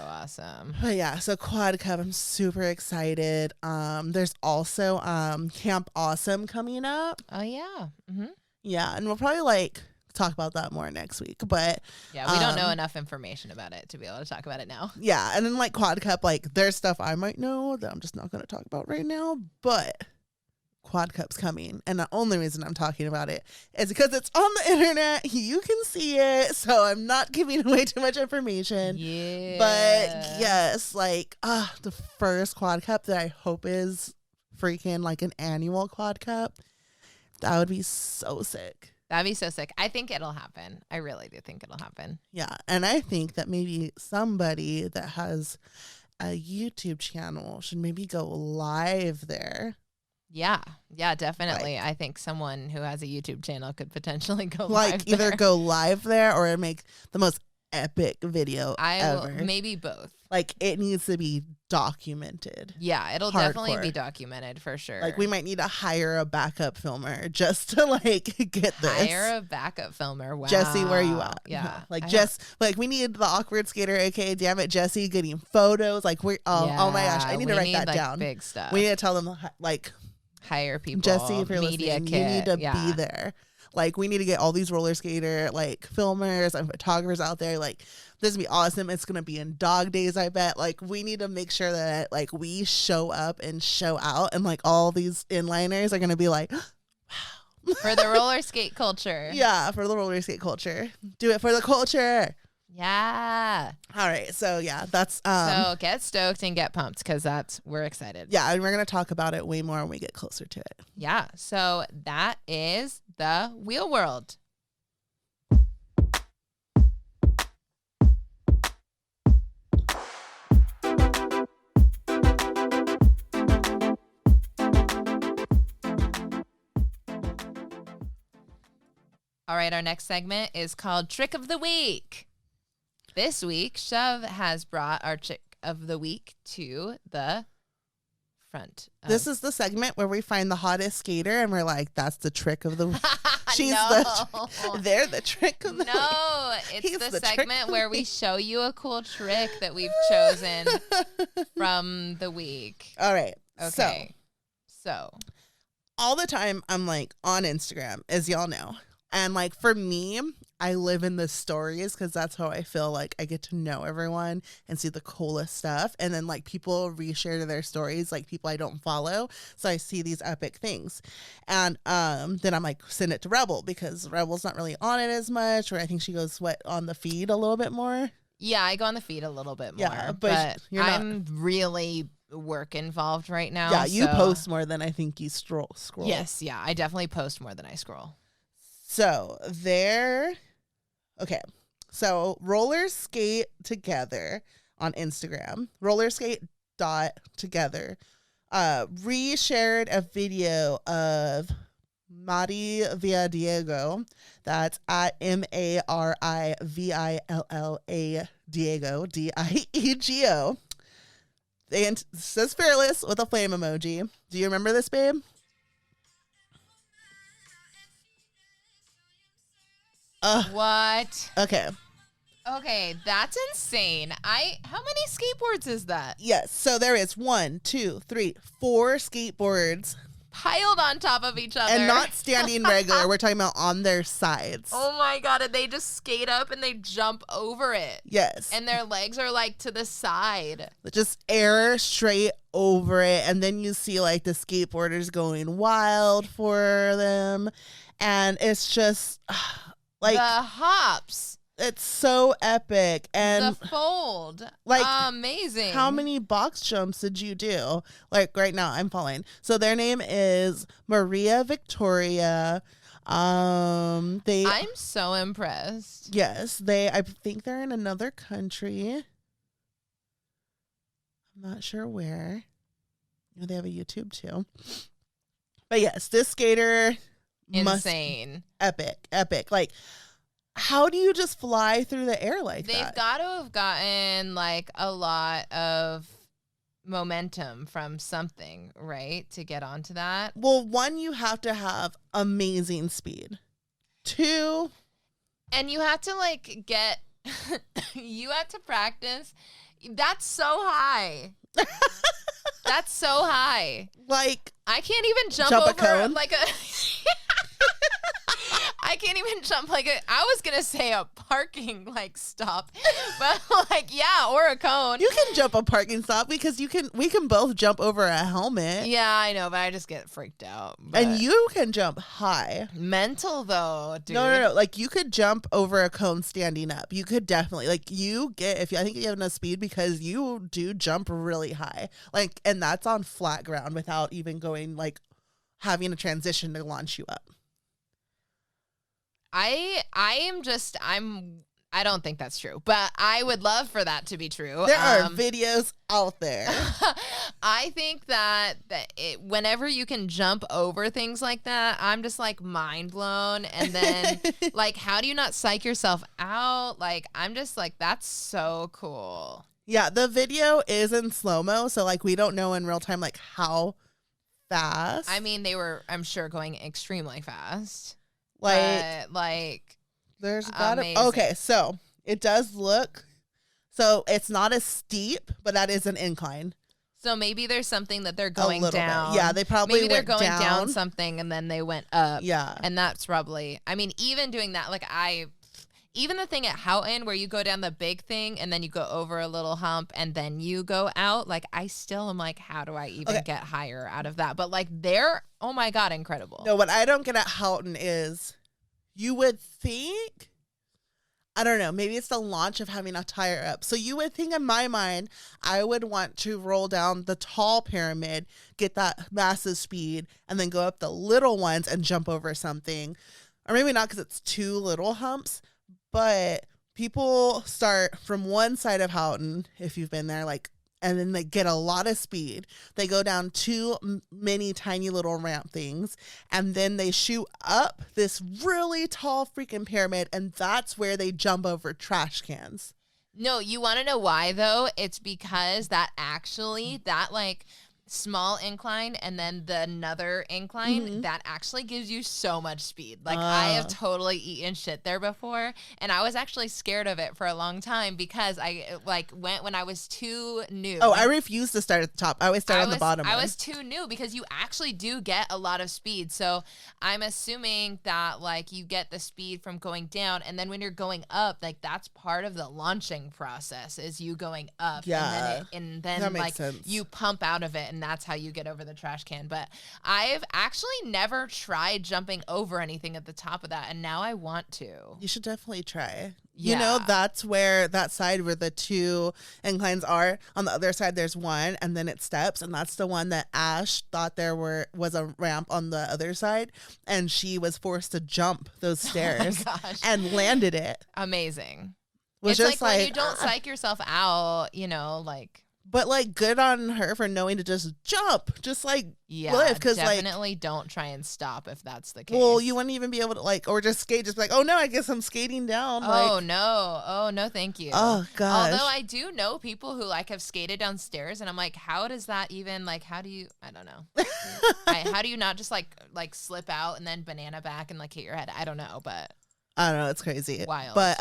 Speaker 2: awesome.
Speaker 1: But yeah, so Quad Cup, I'm super excited. There's also Camp Awesome coming up.
Speaker 2: Oh, yeah. Mm-hmm.
Speaker 1: Yeah, and we'll probably like talk about that more next week, but
Speaker 2: yeah, we don't know enough information about it to be able to talk about it now.
Speaker 1: Yeah, and then like Quad Cup, like there's stuff I might know that I'm just not going to talk about right now, but Quad Cup's coming, and the only reason I'm talking about it is because it's on the internet. You can see it, so I'm not giving away too much information.
Speaker 2: Yeah,
Speaker 1: but yes, like the first Quad Cup that I hope is freaking like an annual Quad Cup. That would be so sick.
Speaker 2: That'd be so sick. I think it'll happen. I really do think it'll happen.
Speaker 1: Yeah. And I think that maybe somebody that has a YouTube channel should maybe go live there.
Speaker 2: Yeah. Yeah, definitely. I think someone who has a YouTube channel could potentially go
Speaker 1: like
Speaker 2: live
Speaker 1: either
Speaker 2: there.
Speaker 1: go live there or make the most epic video ever.
Speaker 2: Maybe both.
Speaker 1: Like it needs to be documented.
Speaker 2: Yeah, it'll definitely be documented for sure.
Speaker 1: Like we might need to hire a backup filmer just to like get this.
Speaker 2: Hire a backup filmer. Wow.
Speaker 1: Jesse, where you at?
Speaker 2: Yeah.
Speaker 1: Like like we need the awkward skater, aka damn it, Jesse, getting photos. Like we're oh my gosh, I need to write that down.
Speaker 2: Big stuff.
Speaker 1: We need to tell them like
Speaker 2: hire people.
Speaker 1: Jesse, if you're
Speaker 2: media
Speaker 1: listening,
Speaker 2: kit.
Speaker 1: you need to be there. Like we need to get all these roller skater like filmers and photographers out there. Like this would be awesome. It's gonna be in dog days, I bet. Like we need to make sure that like we show up and show out, and like all these inliners are gonna be like, wow,
Speaker 2: for the roller skate culture.
Speaker 1: Yeah, for the roller skate culture. Do it for the culture.
Speaker 2: Yeah.
Speaker 1: All right. So yeah, that's
Speaker 2: so get stoked and get pumped because we're excited.
Speaker 1: Yeah, and we're gonna talk about it way more when we get closer to it.
Speaker 2: Yeah. So that is the Wheel World. All right, our next segment is called Trick of the Week. This week, Shove has brought our Trick of the Week to the front.
Speaker 1: This is the segment where we find the hottest skater and we're like, that's the trick of the week. They're the trick of the week.
Speaker 2: No, it's the segment where we show you a cool trick that we've chosen from the week.
Speaker 1: All right.
Speaker 2: Okay. So
Speaker 1: all the time I'm like on Instagram, as y'all know. And like for me, I live in the stories because that's how I feel like I get to know everyone and see the coolest stuff. And then like people reshare to their stories, like people I don't follow. So I see these epic things. And then I'm like, send it to Rebel because Rebel's not really on it as much. Or I think she goes on the feed a little bit more.
Speaker 2: yeah, I go on the feed a little bit more.
Speaker 1: Yeah,
Speaker 2: but
Speaker 1: you're not.
Speaker 2: I'm really work involved right now.
Speaker 1: Yeah, you post more than I think you scroll.
Speaker 2: Yes, yeah, I definitely post more than I scroll.
Speaker 1: So okay. So roller skate together on Instagram, roller skate dot together, reshared a video of Mari Villa Diego. That's at MARIVILLA Diego, DIEGO. And it says fearless with a flame emoji. Do you remember this, babe?
Speaker 2: What?
Speaker 1: Okay.
Speaker 2: Okay, that's insane. How many skateboards is that?
Speaker 1: Yes. So there is 1, 2, 3, 4 skateboards
Speaker 2: Piled on top of each other.
Speaker 1: and not standing regular. We're talking about on their sides.
Speaker 2: Oh my God. And they just skate up and they jump over it.
Speaker 1: Yes.
Speaker 2: And their legs are like to the side.
Speaker 1: Just air straight over it. And then you see like the skateboarders going wild for them. And it's just like
Speaker 2: the hops.
Speaker 1: It's so epic. And
Speaker 2: the fold.
Speaker 1: Like,
Speaker 2: amazing.
Speaker 1: how many box jumps did you do? Like right now I'm falling. So their name is Maria Victoria. I'm
Speaker 2: so impressed.
Speaker 1: Yes, I think they're in another country. I'm not sure where. They have a YouTube too. But yes, this skater
Speaker 2: insane.
Speaker 1: Epic. Like, how do you just fly through the air like that?
Speaker 2: They've got to have gotten like a lot of momentum from something, right? To get onto that.
Speaker 1: Well, 1, you have to have amazing speed. 2,
Speaker 2: and you have to like get you have to practice. That's so high. That's so high.
Speaker 1: Like,
Speaker 2: I can't even jump
Speaker 1: a
Speaker 2: over
Speaker 1: cone?
Speaker 2: like a I can't even jump like I was gonna say a parking like stop, but like yeah, or a cone.
Speaker 1: You can jump a parking stop because we can both jump over a helmet.
Speaker 2: Yeah, I know, but I just get freaked out.
Speaker 1: And you can jump high.
Speaker 2: Mental though, dude.
Speaker 1: No. Like you could jump over a cone standing up. You could definitely I think you have enough speed because you do jump really high. Like, and that's on flat ground without even going like having a transition to launch you up.
Speaker 2: I don't think that's true, but I would love for that to be true.
Speaker 1: There are videos out there.
Speaker 2: I think that whenever you can jump over things like that, I'm just like mind blown. And then like, how do you not psych yourself out? Like, I'm just like, that's so cool.
Speaker 1: Yeah, the video is in slow-mo, so like we don't know in real time like how fast.
Speaker 2: I mean, they were, I'm sure, going extremely fast.
Speaker 1: Like there's okay, so it does look, so it's not as steep, but that is an incline.
Speaker 2: So maybe there's something that they're going down.
Speaker 1: Bit. Yeah, they probably
Speaker 2: maybe they're going
Speaker 1: down.
Speaker 2: down something and then they went up.
Speaker 1: Yeah,
Speaker 2: and that's probably. I mean, even doing that, like even the thing at Houghton where you go down the big thing and then you go over a little hump and then you go out. Like I still am like, how do I even get higher out of that? But like they're, oh my God, incredible.
Speaker 1: No, what I don't get at Houghton is you would think, I don't know, maybe it's the launch of having a tire up. So you would think in my mind, I would want to roll down the tall pyramid, get that massive speed, and then go up the little ones and jump over something. Or maybe not because it's 2 little humps, but people start from one side of Houghton, if you've been there, like, and then they get a lot of speed. They go down 2 mini tiny little ramp things, and then they shoot up this really tall freaking pyramid, and that's where they jump over trash cans.
Speaker 2: No, you want to know why though? It's because that like small incline and then another incline, that actually gives you so much speed. Like I have totally eaten shit there before, and I was actually scared of it for a long time because I like went when I was too new.
Speaker 1: Oh, I refuse to start at the top. I always start on the bottom.
Speaker 2: I was too new because you actually do get a lot of speed. So I'm assuming that like you get the speed from going down, and then when you're going up, like that's part of the launching process is you going up.
Speaker 1: Yeah,
Speaker 2: and then
Speaker 1: that makes
Speaker 2: like
Speaker 1: sense.
Speaker 2: you pump out of it, and that's how you get over the trash can. But I've actually never tried jumping over anything at the top of that, and now I want to.
Speaker 1: You should definitely try.
Speaker 2: Yeah.
Speaker 1: You know, that's where that side where the two inclines are. On the other side, there's one, and then it steps, and that's the one that Ash thought was a ramp on the other side, and she was forced to jump those stairs and landed it.
Speaker 2: Amazing.
Speaker 1: It's
Speaker 2: like when you don't psych yourself out, you know, like.
Speaker 1: But like, good on her for knowing to just jump, just like live. Because
Speaker 2: definitely like, don't try and stop if that's the case.
Speaker 1: Well, you wouldn't even be able to like, or just skate, just be like, oh no, I guess I'm skating down.
Speaker 2: Oh no, thank you.
Speaker 1: Oh gosh.
Speaker 2: Although I do know people who like have skated downstairs, and I'm like, how does that even like? How do you? I don't know. How do you not just like slip out and then banana back and like hit your head? I don't know, but.
Speaker 1: I don't know, it's crazy.
Speaker 2: Wild.
Speaker 1: But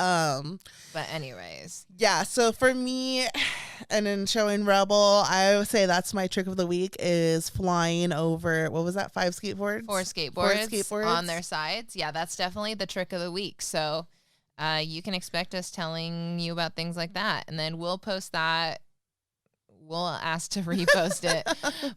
Speaker 2: anyways.
Speaker 1: Yeah, so for me and in showing Rebel, I would say that's my trick of the week is flying over, what was that, 5 skateboards?
Speaker 2: 4 skateboards on their sides. Yeah, that's definitely the trick of the week. So you can expect us telling you about things like that. And then we'll post that. We'll ask to repost it.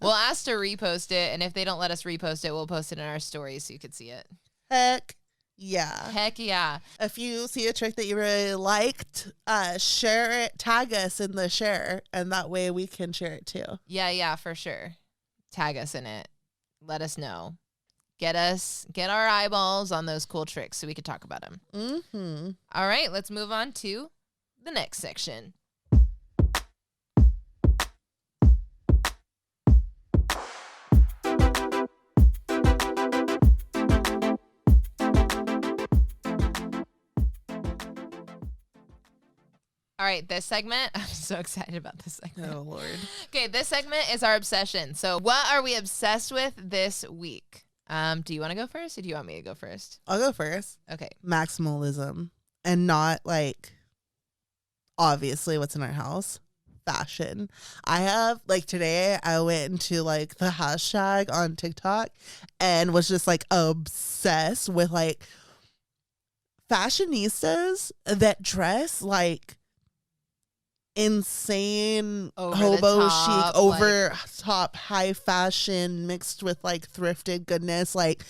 Speaker 2: We'll ask to repost it. And if they don't let us repost it, we'll post it in our stories so you could see it.
Speaker 1: Heck yeah.
Speaker 2: Heck yeah.
Speaker 1: If you see a trick that you really liked, share it, tag us in the share, and that way we can share it too.
Speaker 2: Yeah, for sure. Tag us in it. Let us know. Get our eyeballs on those cool tricks so we could talk about them.
Speaker 1: Mm-hmm.
Speaker 2: All right, let's move on to the next section. All right, this segment, I'm so excited about this segment.
Speaker 1: Oh, Lord.
Speaker 2: Okay, this segment is our obsession. So what are we obsessed with this week? Do you want to go first or do you want me to go first?
Speaker 1: I'll go first.
Speaker 2: Okay.
Speaker 1: Maximalism. And not like, obviously, what's in our house. Fashion. I have, like, today I went into, like, the hashtag on TikTok and was just, like, obsessed with, like, fashionistas that dress, like, insane hobo chic, over top high fashion mixed with like thrifted goodness. Like,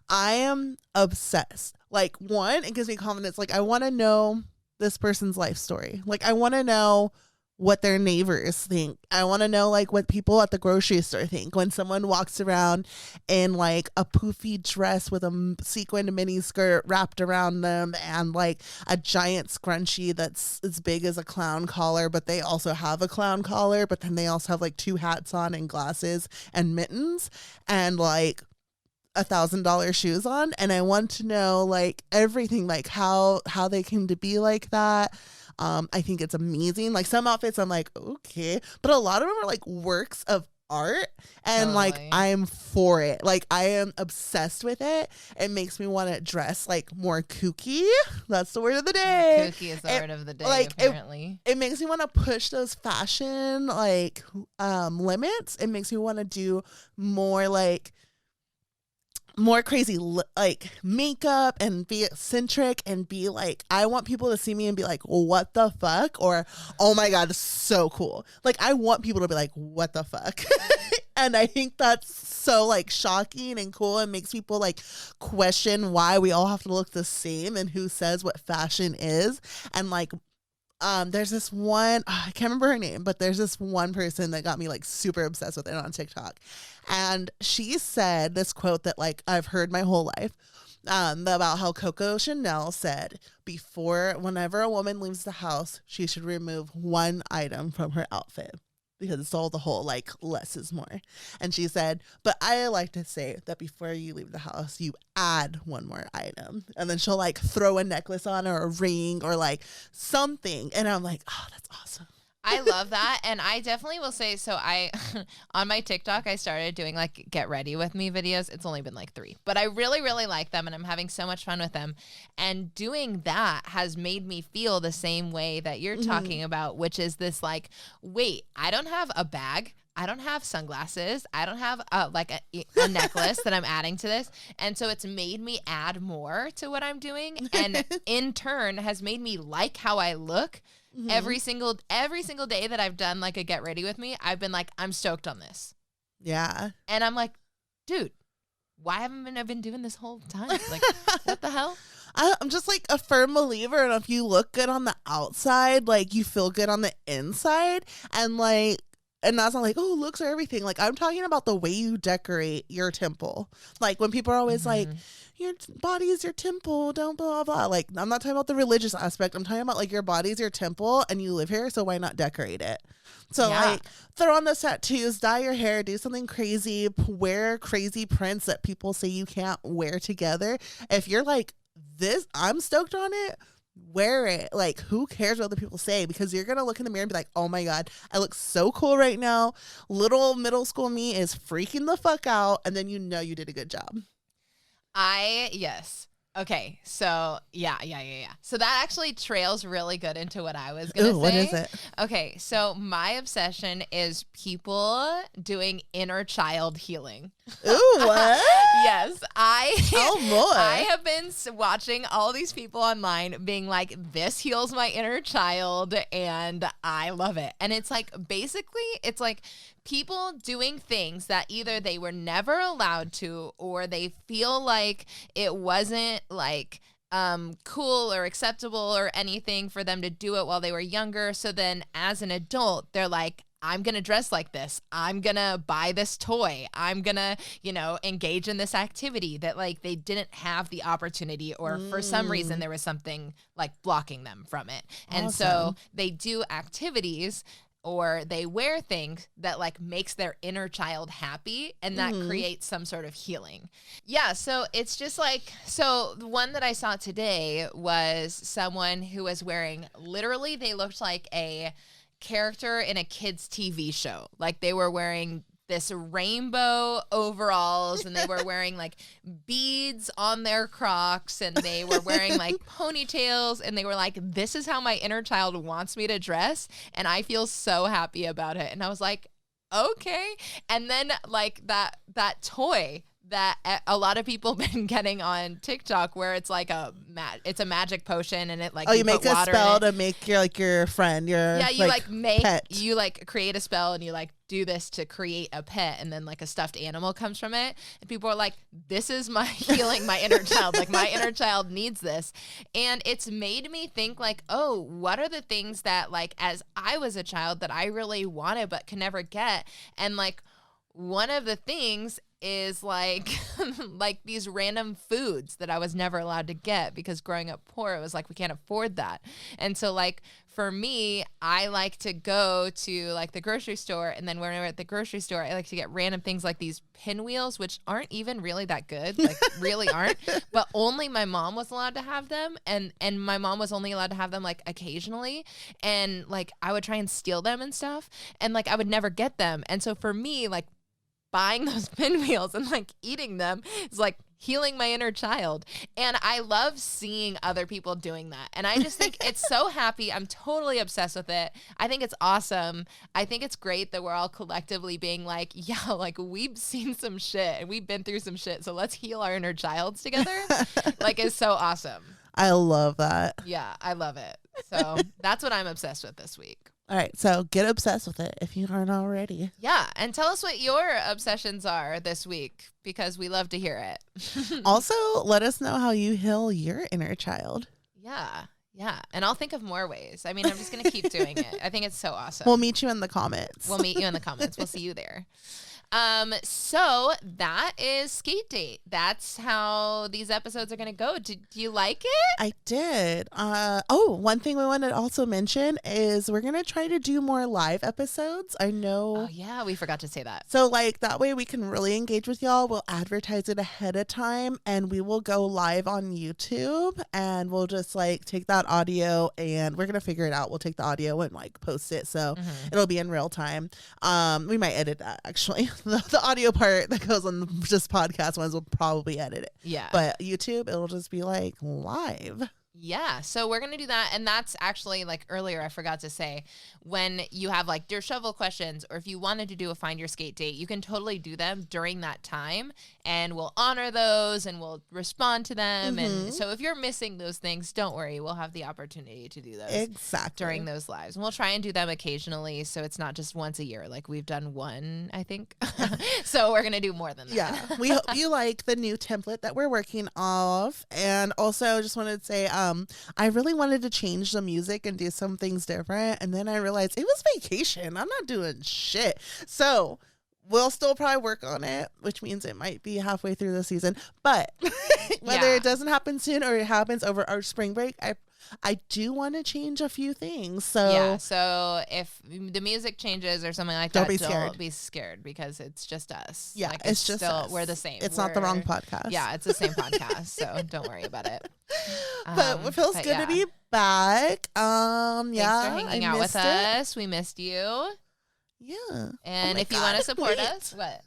Speaker 1: I am obsessed. Like, one, it gives me confidence. Like, I want to know this person's life story. Like, I want to know what their neighbors think. I want to know like what people at the grocery store think when someone walks around in like a poofy dress with a sequined mini skirt wrapped around them and like a giant scrunchie that's as big as a clown collar, but they also have a clown collar, but then they also have like 2 hats on and glasses and mittens and like $1,000 shoes on. And I want to know like everything, like how they came to be like that. I think it's amazing. Like, some outfits I'm like, okay, but a lot of them are like works of art, and like I'm for it. Like, I am obsessed with it. It makes me want to dress like more kooky. That's the word of the day.
Speaker 2: Kooky is the word of the day, like, apparently.
Speaker 1: It makes me want to push those fashion like limits. It makes me want to do more like more crazy like makeup and be eccentric and be like, I want people to see me and be like, what the fuck? Or, oh my God, so cool. Like, I want people to be like, what the fuck? And I think that's so like shocking and cool and makes people like question why we all have to look the same and who says what fashion is. And like, there's this one, I can't remember her name, but there's this one person that got me like super obsessed with it on TikTok. And she said this quote that like I've heard my whole life, about how Coco Chanel said whenever a woman leaves the house, she should remove one item from her outfit. Because it's all the whole, like, less is more. And she said, but I like to say that before you leave the house, you add one more item. And then she'll, like, throw a necklace on or a ring or, like, something. And I'm like, oh, that's awesome.
Speaker 2: I love that. And I definitely will say, so I, on my TikTok, I started doing like get ready with me videos. It's only been like 3, but I really, really like them and I'm having so much fun with them. And doing that has made me feel the same way that you're talking about, which is this like, wait, I don't have a bag. I don't have sunglasses. I don't have like a necklace that I'm adding to this. And so it's made me add more to what I'm doing. And in turn has made me like how I look. Every single day that I've done like a get ready with me, I've been like, I'm stoked on this.
Speaker 1: Yeah.
Speaker 2: And I'm like, dude, why haven't I been doing this whole time? Like, what the hell?
Speaker 1: I'm just like a firm believer, and if you look good on the outside, like you feel good on the inside, and like, and that's not like, oh, looks are everything. Like, I'm talking about the way you decorate your temple. Like, when people are always like, your body is your temple, don't blah, blah. Like, I'm not talking about the religious aspect. I'm talking about, like, your body is your temple, and you live here, so why not decorate it? So, like, throw on the tattoos, dye your hair, do something crazy, wear crazy prints that people say you can't wear together. If you're like, this, I'm stoked on it, wear it. Like, who cares what other people say? Because you're gonna look in the mirror and be like, oh my god, I look so cool right now. Little middle school me is freaking the fuck out, and then you know you did a good job.
Speaker 2: Yes. Okay, so yeah. So that actually trails really good into what I was gonna say.
Speaker 1: What is it?
Speaker 2: Okay, so my obsession is people doing inner child healing.
Speaker 1: Ooh, what?
Speaker 2: Yes,
Speaker 1: Oh boy.
Speaker 2: I have been watching all these people online being like, this heals my inner child, and I love it. And it's like, basically, it's like people doing things that either they were never allowed to, or they feel like it wasn't like cool or acceptable or anything for them to do it while they were younger. So then as an adult, they're like, I'm going to dress like this. I'm going to buy this toy. I'm going to, engage in this activity that like they didn't have the opportunity, or for some reason there was something like blocking them from it. And so they do activities, or they wear things that like makes their inner child happy, and that creates some sort of healing. Yeah. So it's just like, so the one that I saw today was someone who was wearing, literally they looked like a character in a kid's TV show. Like they were wearing this rainbow overalls, and they were wearing like beads on their Crocs, and they were wearing like ponytails, and they were like, this is how my inner child wants me to dress, and I feel so happy about it. And I was like, okay. And then like that toy that a lot of people have been getting on TikTok, where it's like it's a magic potion, and it like,
Speaker 1: you make a spell to make your friend, you pet.
Speaker 2: You like create a spell, and you like do this to create a pet, and then like a stuffed animal comes from it, and people are like, this is my healing my inner child. Like my inner child needs this. And it's made me think like, oh, what are the things that like as I was a child that I really wanted but could never get? And like one of the things is like like these random foods that I was never allowed to get, because growing up poor, it was like we can't afford that. And so like for me, I like to go to like the grocery store, and then when we're at the grocery store, I like to get random things like these pinwheels, which aren't even really that good, like really aren't, but only my mom was allowed to have them, and my mom was only allowed to have them like occasionally, and like I would try and steal them and stuff, and like I would never get them. And so for me, like buying those pinwheels and like eating them is like healing my inner child. And I love seeing other people doing that. And I just think it's so happy. I'm totally obsessed with it. I think it's awesome. I think it's great that we're all collectively being like, yeah, like we've seen some shit and we've been through some shit, so let's heal our inner childs together. Like, it's so awesome.
Speaker 1: I love that.
Speaker 2: Yeah, I love it. So that's what I'm obsessed with this week.
Speaker 1: All right, so get obsessed with it if you aren't already.
Speaker 2: Yeah, and tell us what your obsessions are this week, because we love to hear it.
Speaker 1: Also, let us know how you heal your inner child.
Speaker 2: Yeah, and I'll think of more ways. I mean, I'm just going to keep doing it. I think it's so awesome.
Speaker 1: We'll meet you in the comments.
Speaker 2: We'll see you there. So that is Skate Date. That's how these episodes are going to go. Do you like it?
Speaker 1: I did. One thing we wanted to also mention is we're going to try to do more live episodes. I know.
Speaker 2: Oh yeah, we forgot to say that.
Speaker 1: So like that way we can really engage with y'all. We'll advertise it ahead of time, and we will go live on YouTube, and we'll just like take that audio, and we're gonna figure it out. We'll take the audio and like post it, so it'll be in real time. We might edit that actually. The audio part that goes on just podcast ones, we'll probably edit it.
Speaker 2: Yeah.
Speaker 1: But YouTube, it'll just be like live.
Speaker 2: Yeah, so we're going to do that. And that's actually, like earlier, I forgot to say, when you have like Dear Shovel questions, or if you wanted to do a Find Your Skate date, you can totally do them during that time, and we'll honor those and we'll respond to them. And so if you're missing those things, don't worry. We'll have the opportunity to do those during those lives. And we'll try and do them occasionally, so it's not just once a year. Like we've done one, I think. So we're going to do more than that.
Speaker 1: Yeah, we hope you like the new template that we're working off. And also just wanted to say, I really wanted to change the music and do some things different. And then I realized it was vacation. I'm not doing shit. So we'll still probably work on it, which means it might be halfway through the season. But whether it doesn't happen soon or it happens over our spring break, I do want to change a few things. So
Speaker 2: yeah, so if the music changes or something like that, don't be scared because it's just us.
Speaker 1: Yeah,
Speaker 2: like,
Speaker 1: it's just
Speaker 2: still,
Speaker 1: us.
Speaker 2: We're the same.
Speaker 1: It's not the wrong podcast.
Speaker 2: Yeah, it's the same podcast, so don't worry about it.
Speaker 1: But it feels good to be back.
Speaker 2: Thanks for hanging out with us. We missed you.
Speaker 1: Yeah.
Speaker 2: And if you want to support us, what?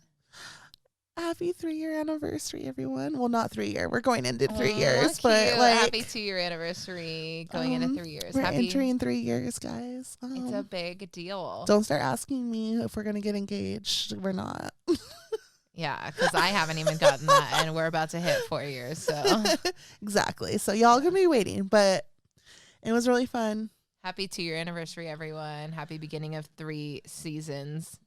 Speaker 1: Happy 3-year anniversary, everyone. Well, not 3-year. We're going into 3 years, but like
Speaker 2: happy 2-year anniversary going into 3 years.
Speaker 1: We're entering 3 years, guys.
Speaker 2: It's a big deal.
Speaker 1: Don't start asking me if we're gonna get engaged. We're not.
Speaker 2: Yeah, because I haven't even gotten that, and we're about to hit 4 years. So
Speaker 1: exactly. So y'all gonna be waiting, but it was really fun.
Speaker 2: Happy 2-year anniversary, everyone. Happy beginning of 3 seasons.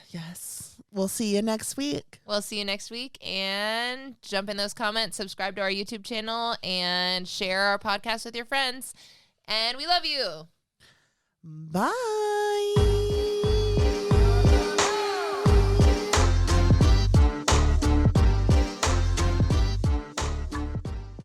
Speaker 1: Yes. We'll see you next week.
Speaker 2: We'll see you next week. And jump in those comments, subscribe to our YouTube channel, and share our podcast with your friends. And we love you.
Speaker 1: Bye.